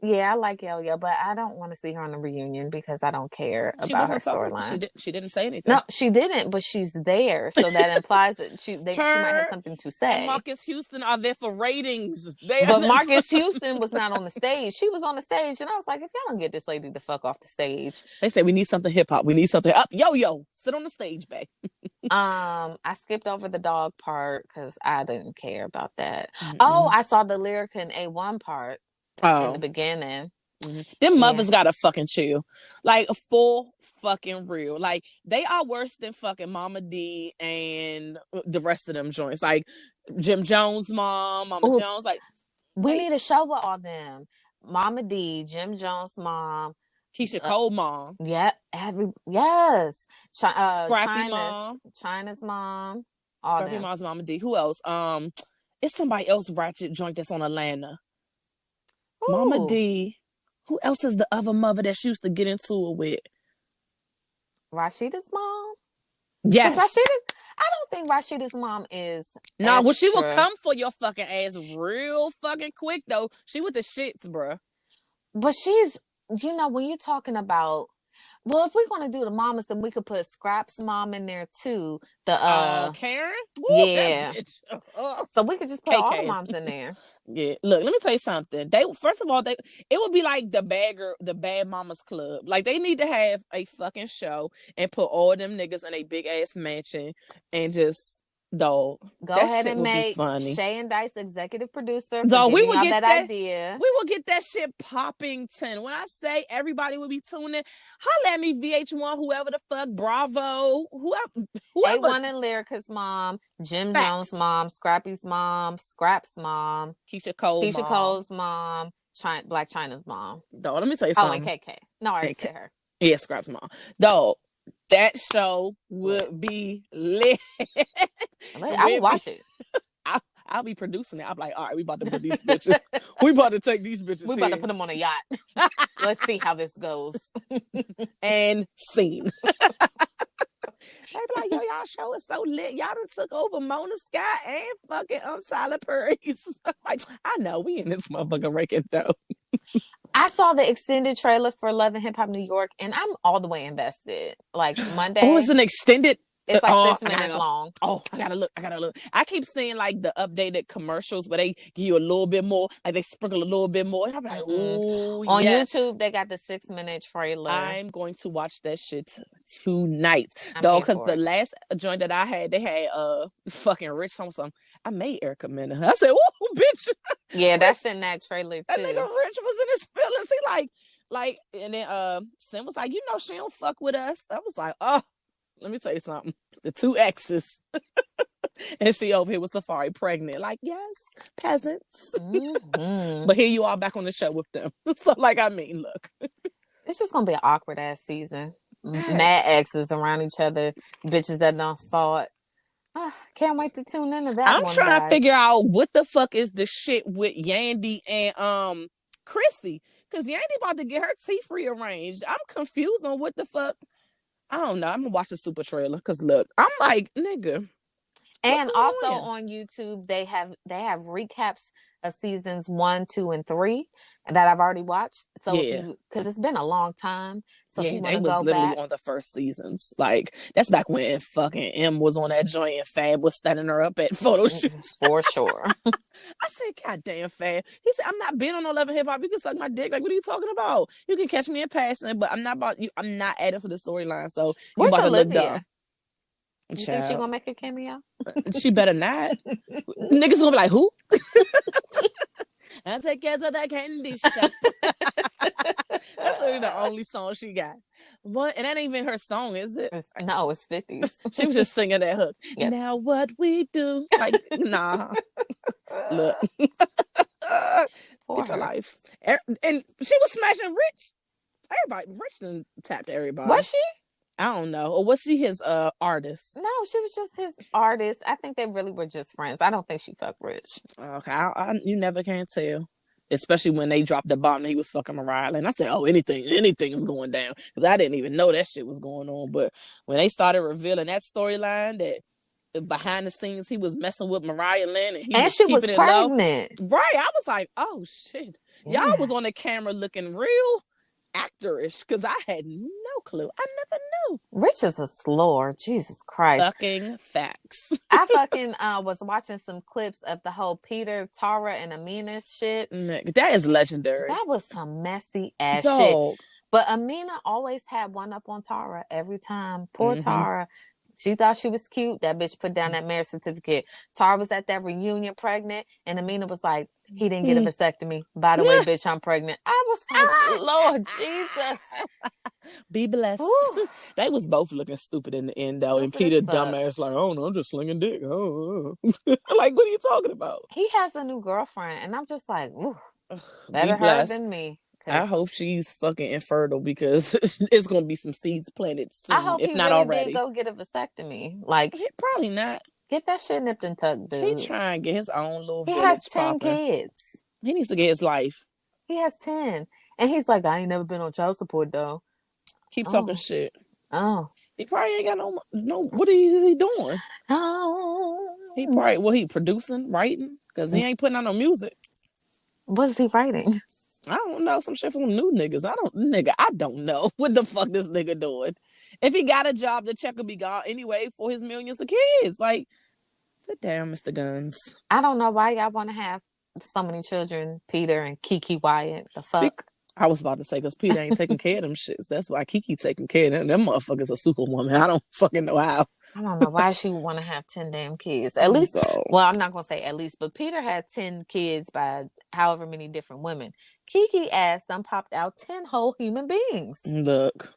Yeah, I like Yo-Yo, but I don't want to see her on the reunion because I don't care about her storyline. She didn't say anything. No, she didn't, but she's there, so that implies that she might have something to say. And Marcus Houston are there for ratings. But Marcus Houston was not on the stage. She was on the stage, and I was like, if y'all don't get this lady the fuck off the stage. They say we need something hip hop. We need something up. Yo, sit on the stage, babe. I skipped over the dog part because I didn't care about that. Oh, I saw the lyric in A1 part. In the beginning. Them mothers gotta fucking chill. Like, full fucking real. Like, they are worse than fucking Mama D and the rest of them joints. Like, Jim Jones' mom, Mama Jones. Like, we need a show with all them. Mama D, Jim Jones' mom, Keisha Cole mom. Yeah, yes. Scrappy mom. China's mom. Scrappy mom's Mama D. Who else? It's somebody else ratchet joint that's on Atlanta. Ooh. Mama D. Who else is the other mother that she used to get into it with? Rashida's mom? Yes. I don't think Rashida's mom is No, well, she will come for your fucking ass real fucking quick, though. She with the shits, bruh. But she's, when you're talking about, well, if we're going to do the mamas, then we could put Scrap's mom in there, too. Karen? Woo, yeah. So we could just put all the moms in there. Yeah. Look, let me tell you something. First of all, it would be like the Bad Mamas Club. Like, they need to have a fucking show and put all them niggas in a big ass mansion and just... Go ahead and make Shay and Dice executive producer. We will get that idea. We will get that shit popping 10. When I say everybody will be tuning, holla at me, VH1, whoever the fuck, Bravo, whoever. A1 and Lyrica's mom, Jim Jones' mom, Scrappy's mom, Scrap's mom, Keisha Cole's mom, Black China's mom. Dog, let me tell you something. Oh, and KK. No, I already said her. Yeah, Scrap's mom. Dog, That show would be lit. I would watch it. I'll be producing it. I'm like, all right, we about to put these bitches. We about to take these bitches. We about to put them on a yacht. Let's see how this goes. And scene. They be like, yo, y'all show is so lit. Y'all done took over Mona Sky and fucking Tyler Perry's. Like, I know we in this motherfucker raking though. I saw the extended trailer for Love and Hip Hop New York, and I'm all the way invested. Like Monday. Oh, it's an extended. It's like 6 minutes long. Oh, I gotta look. I keep seeing like the updated commercials where they give you a little bit more, like they sprinkle a little bit more. And I'm like, ooh, on YouTube, they got the 6-minute trailer. I'm going to watch that shit tonight, though, because the last joint that I had, they had fucking Rich something. I made Erica Mena. I said, "Whoa, bitch!" Yeah, that's in that trailer too. That nigga Rich was in his feelings. He like, and then Sim was like, "You know, she don't fuck with us." I was like, "Oh." Let me tell you something. The 2 exes. And she over here with Safari pregnant. Like, yes, peasants. Mm-hmm. But here you are back on the show with them. So, like, I mean, look. It's just going to be an awkward ass season. Mad exes around each other. Bitches that don't fought. Can't wait to tune into that. I'm trying to figure out what the fuck is the shit with Yandy and Chrissy. Because Yandy about to get her teeth rearranged. I'm confused on what the fuck. I don't know. I'm gonna watch the super trailer because look, I'm like, nigga. And also on YouTube, they have recaps of seasons 1, 2, and 3 that I've already watched. So because it's been a long time. So if you want to go back on the first seasons, like that's back when fucking M was on that joint and Fab was standing her up at photo shoots for sure. I said, God damn, Fab. He said, I'm not being on 11 hip hop. You can suck my dick. Like, what are you talking about? You can catch me in passing, but I'm not about you. I'm not adding to the storyline. So you about to look dumb. You think she gonna make a cameo? She better not. Niggas gonna be like, who? I take care of that candy shop. That's really the only song she got. What? And that ain't even her song, is it? No, it's 50s. She was just singing that hook. Yep. Now what we do? Like, nah. Look. Get your life. And she was smashing Rich. Everybody. Rich done tapped everybody. Was she? I don't know. Or was she his artist? No, she was just his artist. I think they really were just friends. I don't think she fucked Rich. Okay, you never can tell. Especially when they dropped the bomb and he was fucking Mariah. And I said, oh, anything is going down. Because I didn't even know that shit was going on. But when they started revealing that storyline that behind the scenes he was messing with Mariah Lynn and she was pregnant. Right. I was like, oh shit. Yeah. Y'all was on the camera looking real actorish because I had no clue. I never knew. Rich is a slore. Jesus Christ. Fucking facts. I fucking was watching some clips of the whole Peter, Tara, and Amina shit. That is legendary. That was some messy ass shit. But Amina always had one up on Tara every time. Poor Tara. She thought she was cute. That bitch put down that marriage certificate. Tara was at that reunion pregnant, and Amina was like, he didn't get a vasectomy. By the way, bitch, I'm pregnant. I was like, Lord Jesus. Be blessed. Ooh. They was both looking stupid in the end, though. And Peter, dumbass, like, oh, no, I'm just slinging dick. Oh. Like, what are you talking about? He has a new girlfriend, and I'm just like, ooh, better her than me. I hope she's fucking infertile because it's gonna be some seeds planted soon. I hope if he not really already. Did go get a vasectomy. Like probably not. Get that shit nipped and tucked, dude. He trying to get his own little. He has 10 kids. He needs to get his life. He has 10, and he's like, I ain't never been on child support though. Keep talking shit. Oh, he probably ain't got no. What is he doing? Oh, he probably he producing, writing because he ain't putting out no music. What is he writing? I don't know, some shit for some new niggas. I don't know what the fuck this nigga doing. If he got a job, the check will be gone anyway for his millions of kids. Like, sit down, Mr. Guns. I don't know why y'all want to have so many children, Peter and Kiki Wyatt. The fuck? I was about to say, because Peter ain't taking care of them shits. That's why Kiki taking care of them. Them motherfuckers a superwoman. I don't fucking know how. I don't know why she would want to have 10 damn kids. At least, well, I'm not going to say at least, but Peter had 10 kids by however many different women. Kiki ass done popped out 10 whole human beings. Look.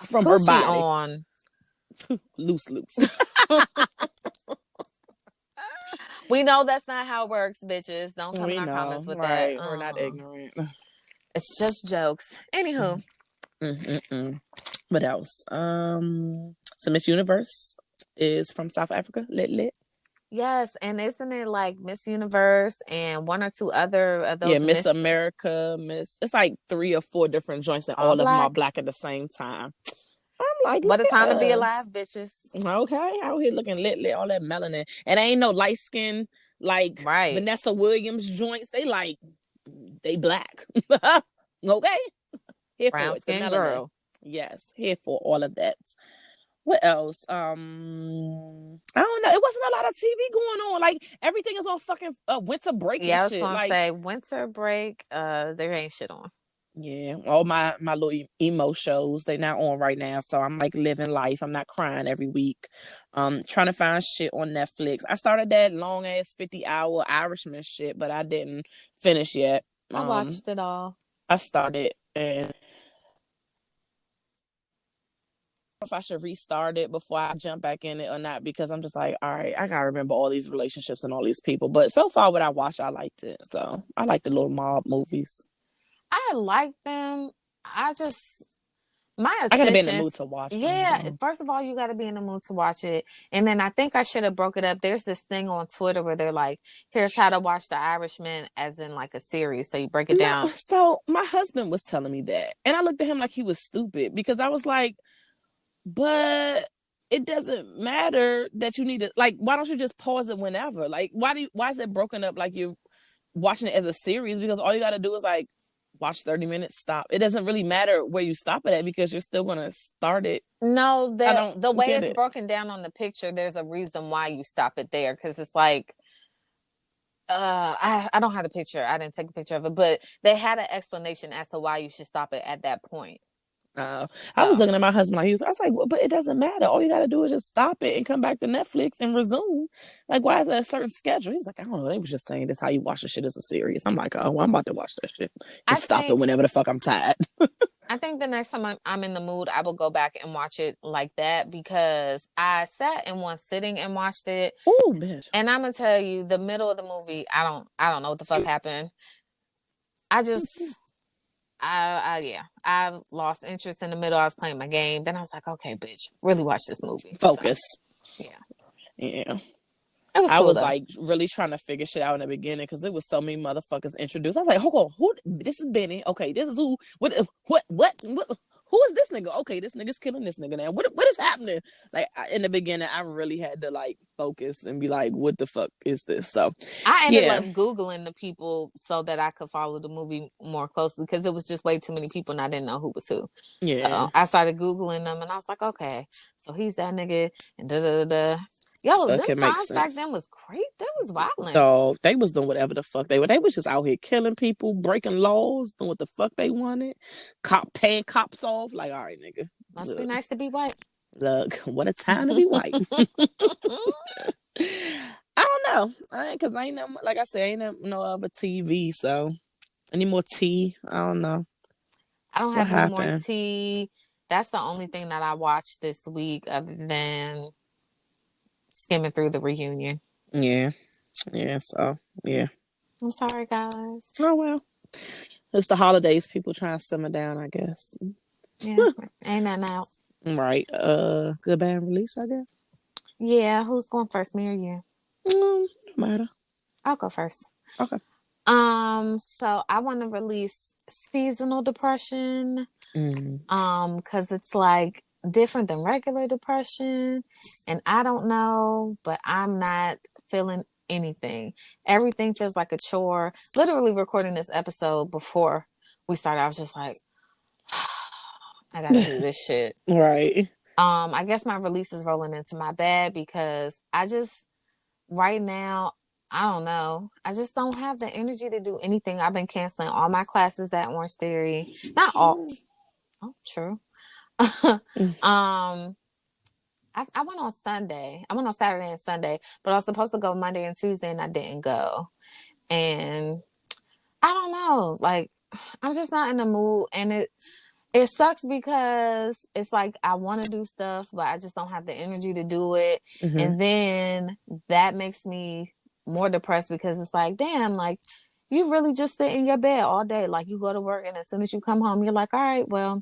From her body. On. Loose. We know that's not how it works, bitches. Don't come in our comments with that. We're not ignorant. It's just jokes. Anywho. But What else? So Miss Universe is from South Africa. Lit. Yes, and isn't it like Miss Universe and one or two other of those Miss America, it's like 3 or 4 different joints, and all of them are black at the same time. I'm like, what a time to be alive, bitches. Okay, out here looking lit, all that melanin, and ain't no light skin like Vanessa Williams joints. They black. Okay, here brown for it. Skin The melanin. girl. Yes, here for all of that. What else? I don't know. It wasn't a lot of TV going on. Like, everything is on fucking winter break and shit. Yeah, I was gonna say winter break. There ain't shit on. Yeah, all my little emo shows, they not on right now, so I'm like living life. I'm not crying every week. Trying to find shit on Netflix. I started that long ass 50-hour Irishman shit, but I didn't finish yet. I watched it all. I started, and if I should restart it before I jump back in it or not, because I'm just like, all right, I gotta remember all these relationships and all these people. But so far, what I watched, I liked it. So I like the little mob movies. I like them. My attention. I gotta be in the mood to watch them. Yeah, first of all, you gotta be in the mood to watch it, and then I think I should have broke it up. There's this thing on Twitter where they're like, "Here's how to watch The Irishman," as in like a series. So you break it down. So my husband was telling me that, and I looked at him like he was stupid, because I was like, but it doesn't matter that you need to, like, why don't you just pause it whenever? Like, why is it broken up like you're watching it as a series? Because all you got to do is like watch 30 minutes, stop. It doesn't really matter where you stop it at, because you're still going to start it. No, the way it's broken down on the picture, there's a reason why you stop it there, because it's like, I don't have the picture. I didn't take a picture of it, but they had an explanation as to why you should stop it at that point. I was looking at my husband like I was like, well, but it doesn't matter. All you got to do is just stop it and come back to Netflix and resume. Like, why is there a certain schedule? He was like, I don't know. They was just saying this how you watch the shit as a series. I'm like, oh, well, I'm about to watch that shit and stop it whenever the fuck I'm tired. I think the next time I'm in the mood, I will go back and watch it like that, because I sat in one sitting and watched it. Oh, bitch! And I'm gonna tell you, the middle of the movie, I don't know what the fuck happened. I lost interest in the middle. I was playing my game. Then I was like, okay, bitch, really watch this movie. Focus. So, yeah. It was cool, I was though. like really trying to figure shit out in the beginning, because it was so many motherfuckers introduced. I was like, hold on, who? This is Benny. Okay, this is who? What? Who is this nigga? Okay, this nigga's killing this nigga now. What is happening? Like, in the beginning, I really had to like focus and be like, what the fuck is this? So I ended up Googling the people so that I could follow the movie more closely, because it was just way too many people and I didn't know who was who. Yeah. So I started Googling them and I was like, okay, so he's that nigga and da-da-da-da. Yo, them times back then was great. That was violent. So they was doing whatever the fuck they were. They was just out here killing people, breaking laws, doing what the fuck they wanted. Paying cops off. Like, all right, nigga. Must be nice to be white. Look, what a time to be white. I don't know. Because I ain't no, like I said, ain't no other TV. So, any more tea? I don't know. I don't have any more tea. That's the only thing that I watched this week, other than skimming through the reunion. Yeah. So, yeah. I'm sorry, guys. Oh, well. It's the holidays. People trying to simmer down, I guess. Yeah. Ain't nothing out. Right. Good band release, I guess. Yeah. Who's going first, me or you? No matter. I'll go first. Okay. So I want to release Seasonal Depression. Because it's like different than regular depression, and I don't know, but I'm not feeling anything. Everything feels like a chore. Literally recording this episode before we started, I was just like, I gotta do this shit. Right. I guess my release is rolling into my bed, because I just right now, I don't know, I just don't have the energy to do anything. I've been canceling all my classes at Orange Theory. Not all. Oh, true. I went on Sunday. I went on Saturday and Sunday, but I was supposed to go Monday and Tuesday, and I didn't go. And I don't know, like, I'm just not in the mood, and it sucks, because it's like I want to do stuff, but I just don't have the energy to do it. And then that makes me more depressed, because it's like, damn, like, you really just sit in your bed all day. Like, you go to work, and as soon as you come home, you're like, all right, well,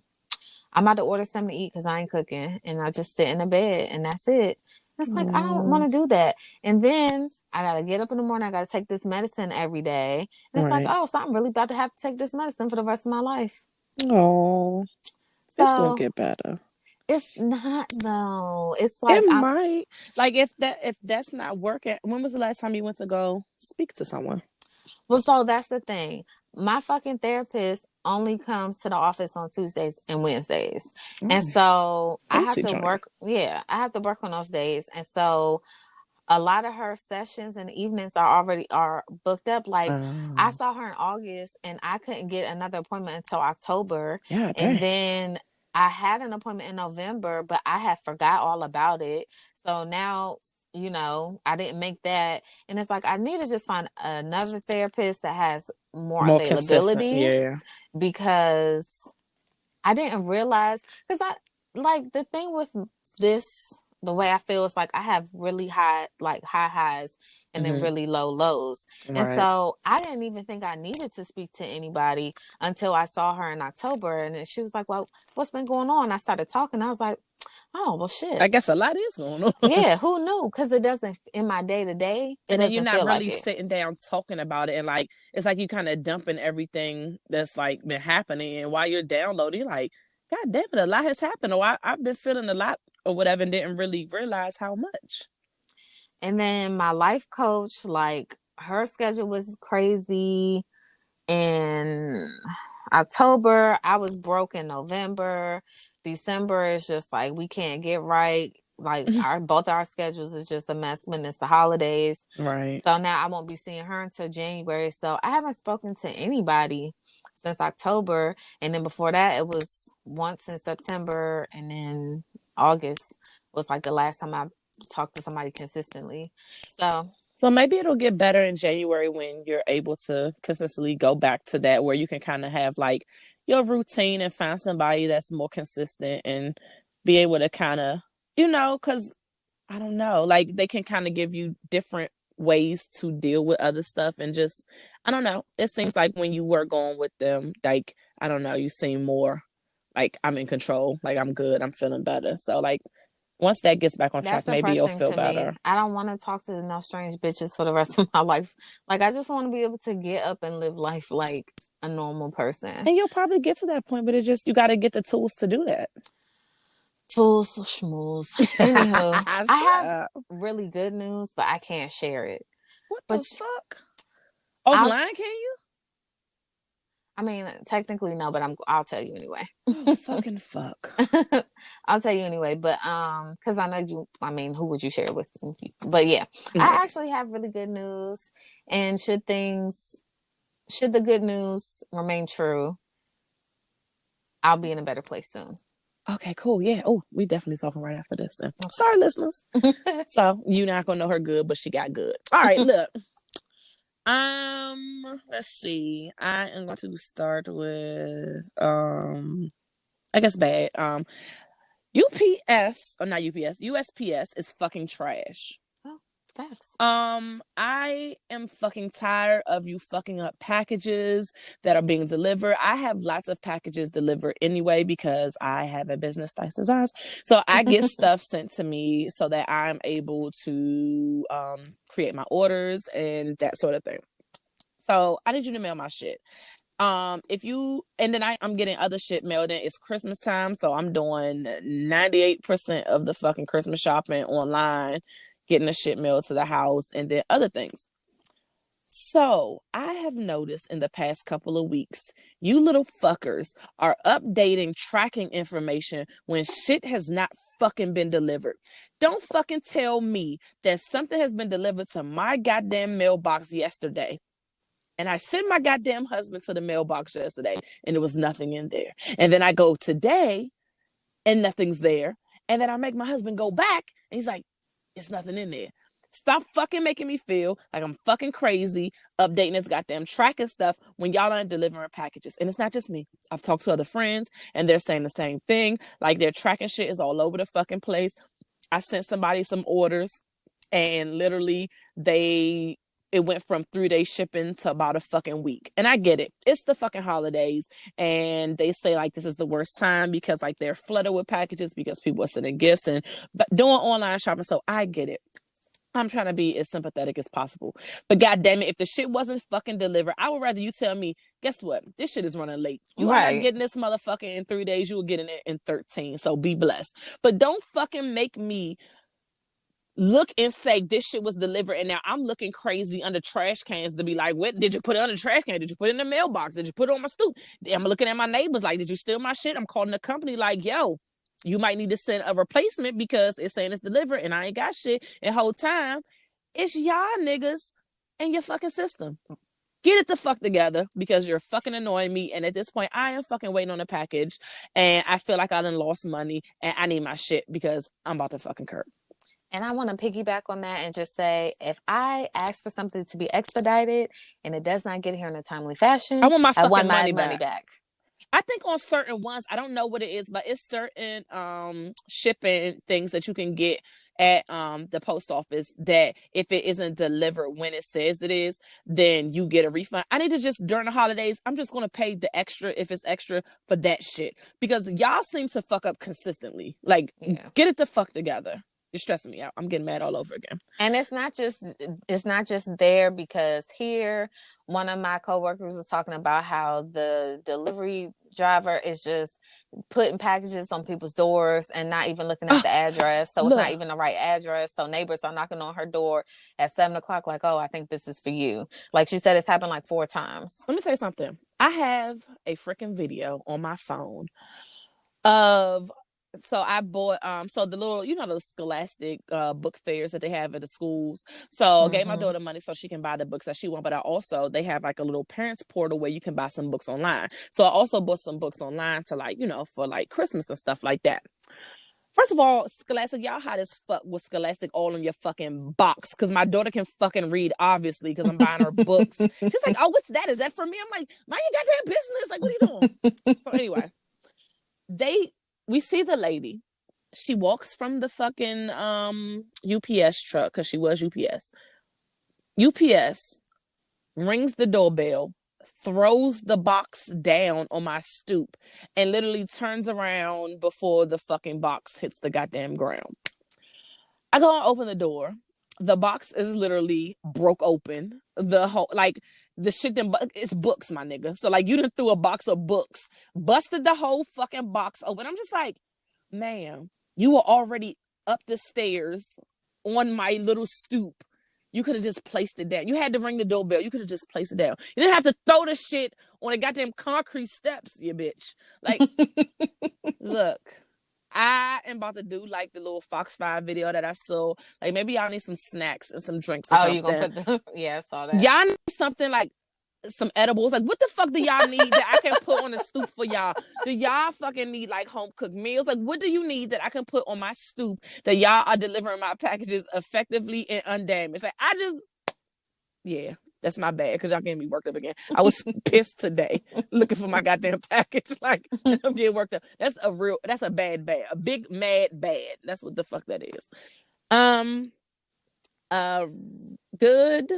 I'm about to order something to eat because I ain't cooking, and I just sit in the bed and that's it. It's like I don't want to do that. And then I gotta get up in the morning. I gotta take this medicine every day, and it's like, oh, so I'm really about to have to take this medicine for the rest of my life. Oh, so, it's gonna get better. It's not though. It's like it might. Like if that's not working. When was the last time you went to go speak to someone? Well, so that's the thing. My fucking therapist only comes to the office on Tuesdays and Wednesdays. And so I have to work. Yeah, I have to work on those days. And so a lot of her sessions and evenings are booked up. Like I saw her in August and I couldn't get another appointment until October. Yeah, and then I had an appointment in November, but I had forgot all about it. So now, you know, I didn't make that. And it's like, I need to just find another therapist that has more availability. Yeah. Because I didn't realize, because the thing with this, the way I feel is like I have really high highs and then really low lows. Right. And so I didn't even think I needed to speak to anybody until I saw her in October. And then she was like, well, what's been going on? I started talking. I was like, oh, well, shit. I guess a lot is going on. Yeah, who knew? Because it doesn't, in my day-to-day, and then you're not really sitting down talking about it. And like, it's like you kind of dumping everything that's like been happening. And while you're downloading, like, God damn it, a lot has happened. Or I've been feeling a lot or whatever and didn't really realize how much. And then my life coach, like, her schedule was crazy. In October, I was broke in November. December is just like we can't get right. Like both our schedules is just a mess when it's the holidays. Right. So now I won't be seeing her until January. So I haven't spoken to anybody since October. And then before that, it was once in September, and then August was like the last time I talked to somebody consistently. So maybe it'll get better in January when you're able to consistently go back to that, where you can kind of have like your routine and find somebody that's more consistent and be able to kind of, you know, because I don't know, like they can kind of give you different ways to deal with other stuff. And just, I don't know, it seems like when you were going with them, like, I don't know, you seem more like I'm in control, like I'm good, I'm feeling better. So like, once that gets back on track, maybe you'll feel better. Me. I don't want to talk to no strange bitches for the rest of my life. Like, I just want to be able to get up and live life like a normal person. And you'll probably get to that point, but it's just, you got to get the tools to do that. Tools, schmools. Anywho, I have really good news, but I can't share it. What the fuck? Offline, can you? I mean, technically no, but I'll tell you anyway. Oh, fucking fuck. I'll tell you anyway, but because I know you. I mean, who would you share it with? But yeah, I actually have really good news. And should the good news remain true, I'll be in a better place soon. Okay, cool. Yeah. Oh, we definitely talking right after this then. Okay. Sorry, listeners. So you're not gonna know her good, but she got good. All right, look. Let's see. I am going to start with I guess bad. UPS or not UPS, USPS is fucking trash. Oh, facts. I am fucking tired of you fucking up packages that are being delivered. I have lots of packages delivered anyway because I have a business, Dice Designs. So I get stuff sent to me so that I'm able to create my orders and that sort of thing. So I need you to mail my shit. I'm getting other shit mailed in. It's Christmas time, so I'm doing 98% of the fucking Christmas shopping online, getting the shit mailed to the house, and then other things. So I have noticed in the past couple of weeks, you little fuckers are updating tracking information when shit has not fucking been delivered. Don't fucking tell me that something has been delivered to my goddamn mailbox yesterday. And I sent my goddamn husband to the mailbox yesterday and there was nothing in there. And then I go today and nothing's there. And then I make my husband go back and he's like, it's nothing in there. Stop fucking making me feel like I'm fucking crazy updating this goddamn tracking stuff when y'all aren't delivering packages. And it's not just me. I've talked to other friends and they're saying the same thing. Like their tracking shit is all over the fucking place. I sent somebody some orders and literally they it went from 3-day shipping to about a fucking week. And I get it. It's the fucking holidays. And they say like this is the worst time because like they're flooded with packages because people are sending gifts and doing online shopping. So I get it. I'm trying to be as sympathetic as possible. But goddamn it, if the shit wasn't fucking delivered, I would rather you tell me, guess what? This shit is running late. You are not getting this motherfucker in 3 days. You will get it in 13. So be blessed. But don't fucking make me look and say this shit was delivered and now I'm looking crazy under trash cans to be like, what did you put it under the trash can? Did you put it in the mailbox? Did you put it on my stoop? I'm looking at my neighbors like, did you steal my shit? I'm calling the company like, yo, you might need to send a replacement because it's saying it's delivered and I ain't got shit. And whole time it's y'all niggas and your fucking system. Get it the fuck together because you're fucking annoying me. And at this point, I am fucking waiting on a package and I feel like I done lost money and I need my shit because I'm about to fucking curb. And I want to piggyback on that and just say, if I ask for something to be expedited and it does not get here in a timely fashion, I want my fucking money back. I think on certain ones, I don't know what it is, but it's certain shipping things that you can get at the post office that if it isn't delivered when it says it is, then you get a refund. I need to just, during the holidays, I'm just going to pay the extra if it's extra for that shit. Because y'all seem to fuck up consistently. Like, get it the fuck together. You're stressing me out. I'm getting mad all over again. And it's not just there because here, one of my coworkers was talking about how the delivery driver is just putting packages on people's doors and not even looking at the address. So it's not even the right address. So neighbors are knocking on her door at 7:00 like, oh, I think this is for you. Like she said, it's happened like 4 times. Let me tell you something. I have a freaking video on my phone of... So I bought, so the little, you know, those scholastic book fairs that they have at the schools. So I gave my daughter money so she can buy the books that she wants. But I also, they have like a little parents portal where you can buy some books online. So I also bought some books online to like, you know, for like Christmas and stuff like that. First of all, Scholastic, y'all hot as fuck with Scholastic all in your fucking box. Because my daughter can fucking read, obviously, because I'm buying her books. She's like, oh, what's that? Is that for me? I'm like, mind your goddamn business. Like, what are you doing? So anyway, we see the lady. She walks from the fucking UPS truck because she was UPS. UPS rings the doorbell, throws the box down on my stoop, and literally turns around before the fucking box hits the goddamn ground. I go and open the door. The box is literally broke open. The whole, like, the shit, it's books, my nigga. So, like, you done threw a box of books, busted the whole fucking box open. I'm just like, ma'am, you were already up the stairs on my little stoop. You could have just placed it down. You had to ring the doorbell. You could have just placed it down. You didn't have to throw the shit on the goddamn concrete steps, you bitch. Like, look, I am about to do like the little Fox 5 video that I saw. Like, maybe y'all need some snacks and some drinks or something. You gonna put them? Yeah, I saw that. Y'all need something like some edibles. Like, what the fuck do y'all need that I can put on the stoop for y'all? Do y'all fucking need like home cooked meals? Like, what do you need that I can put on my stoop that y'all are delivering my packages effectively and undamaged? Like, yeah, that's my bad because y'all getting me worked up again. I was pissed today looking for my goddamn package. Like, I'm getting worked up. That's a bad, a big mad bad. That's what the fuck that is. Good.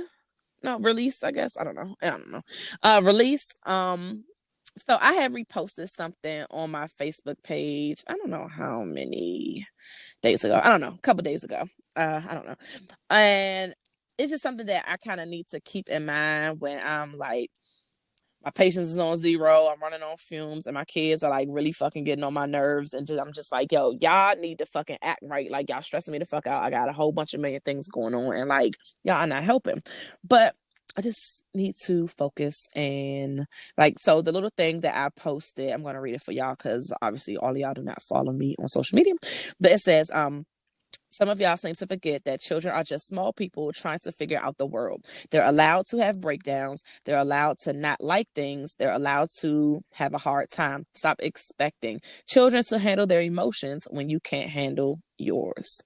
No, release, I guess. I don't know. Release. So I have reposted something on my Facebook page. I don't know how many days ago. I don't know. A couple days ago. I don't know. And it's just something that I kind of need to keep in mind when I'm like, my patience is on 0. I'm running on fumes, and my kids are like really fucking getting on my nerves. And I'm just like, yo, y'all need to fucking act right. Like, y'all stressing me the fuck out. I got a whole bunch of million things going on, and like, y'all are not helping. But I just need to focus and like, so the little thing that I posted, I'm going to read it for y'all because obviously all of y'all do not follow me on social media. But it says, some of y'all seem to forget that children are just small people trying to figure out the world. They're allowed to have breakdowns. They're allowed to not like things. They're allowed to have a hard time. Stop expecting children to handle their emotions when you can't handle yours.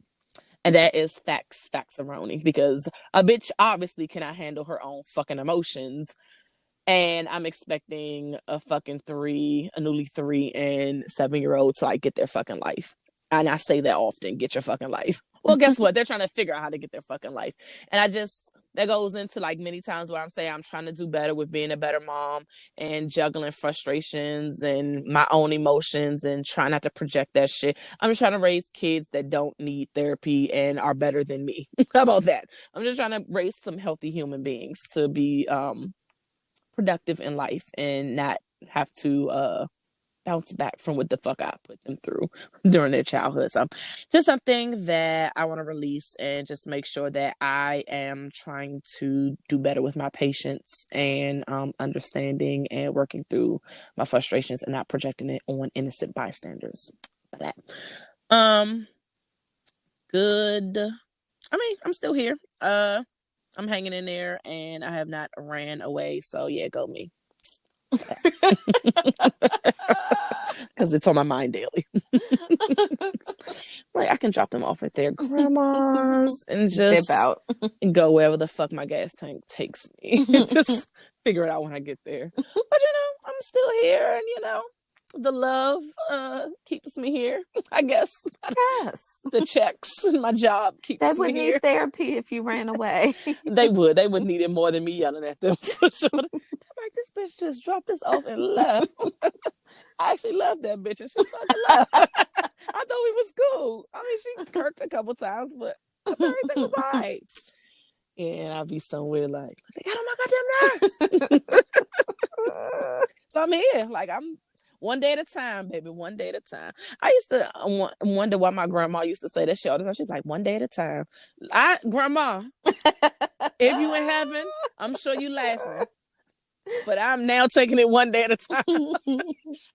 And that is facts-aroni, because a bitch obviously cannot handle her own fucking emotions. And I'm expecting a newly 3 and 7-year-old to like get their fucking life. And I say that often, get your fucking life. Well, guess what? They're trying to figure out how to get their fucking life. And that's that goes into like many times where I'm saying I'm trying to do better with being a better mom and juggling frustrations and my own emotions and trying not to project that shit. I'm just trying to raise kids that don't need therapy and are better than me. How about that? I'm just trying to raise some healthy human beings to be productive in life and not have to bounce back from what the fuck I put them through during their childhood. So just something that I want to release and just make sure that I am trying to do better with my patience and understanding and working through my frustrations and not projecting it on innocent bystanders. That. Good. I mean, I'm still here. I'm hanging in there and I have not ran away. So yeah, go me. Because it's on my mind daily. Like I can drop them off at their grandma's and just dip out and go wherever the fuck my gas tank takes me. Just figure it out when I get there. But I'm still here, and the love keeps me here, I guess. Yes. The checks and my job keeps me here. They would need therapy if you ran away. They would need it more than me yelling at them for sure. I'm like, this bitch just dropped us off and left. I actually love that bitch and she fucking left. I thought we was cool. I mean, she kirked a couple times, but I thought everything was all right. And I'll be somewhere like, they got on my goddamn nerves. So I'm here. Like, I'm one day at a time, baby. One day at a time. I used to wonder why my grandma used to say that shit all the time. She's like, one day at a time. Grandma, if you in heaven, I'm sure you laughing. But I'm now taking it one day at a time.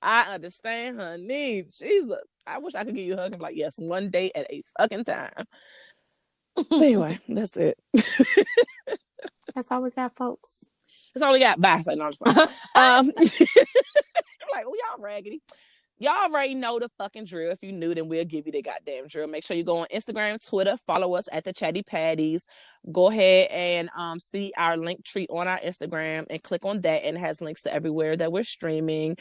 I understand her need. Jesus. I wish I could give you a hug and be like, yes, one day at a fucking time. But anyway, that's it. That's all we got, folks. That's all we got. Bye. So, no, I'm like, oh, y'all raggedy. Y'all already know the fucking drill. If you new, then we'll give you the goddamn drill. Make sure you go on Instagram, Twitter, follow us at the Chatty Patties. Go ahead and see our link tree on our Instagram and click on that, and it has links to everywhere that we're streaming,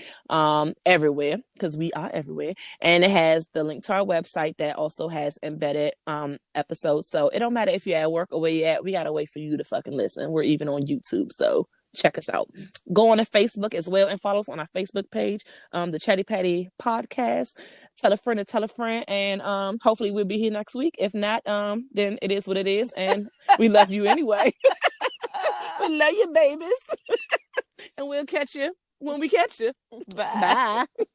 everywhere, because we are everywhere. And it has the link to our website that also has embedded episodes. So it don't matter if you're at work or where you're at, we gotta wait for you to fucking listen. We're even on YouTube, so check us out. Go on to Facebook as well and follow us on our Facebook page, the Chatty Patty Podcast. Tell a friend, and hopefully we'll be here next week. If not, then it is what it is, and we love you anyway. We love you, babies. And we'll catch you when we catch you. Bye. Bye.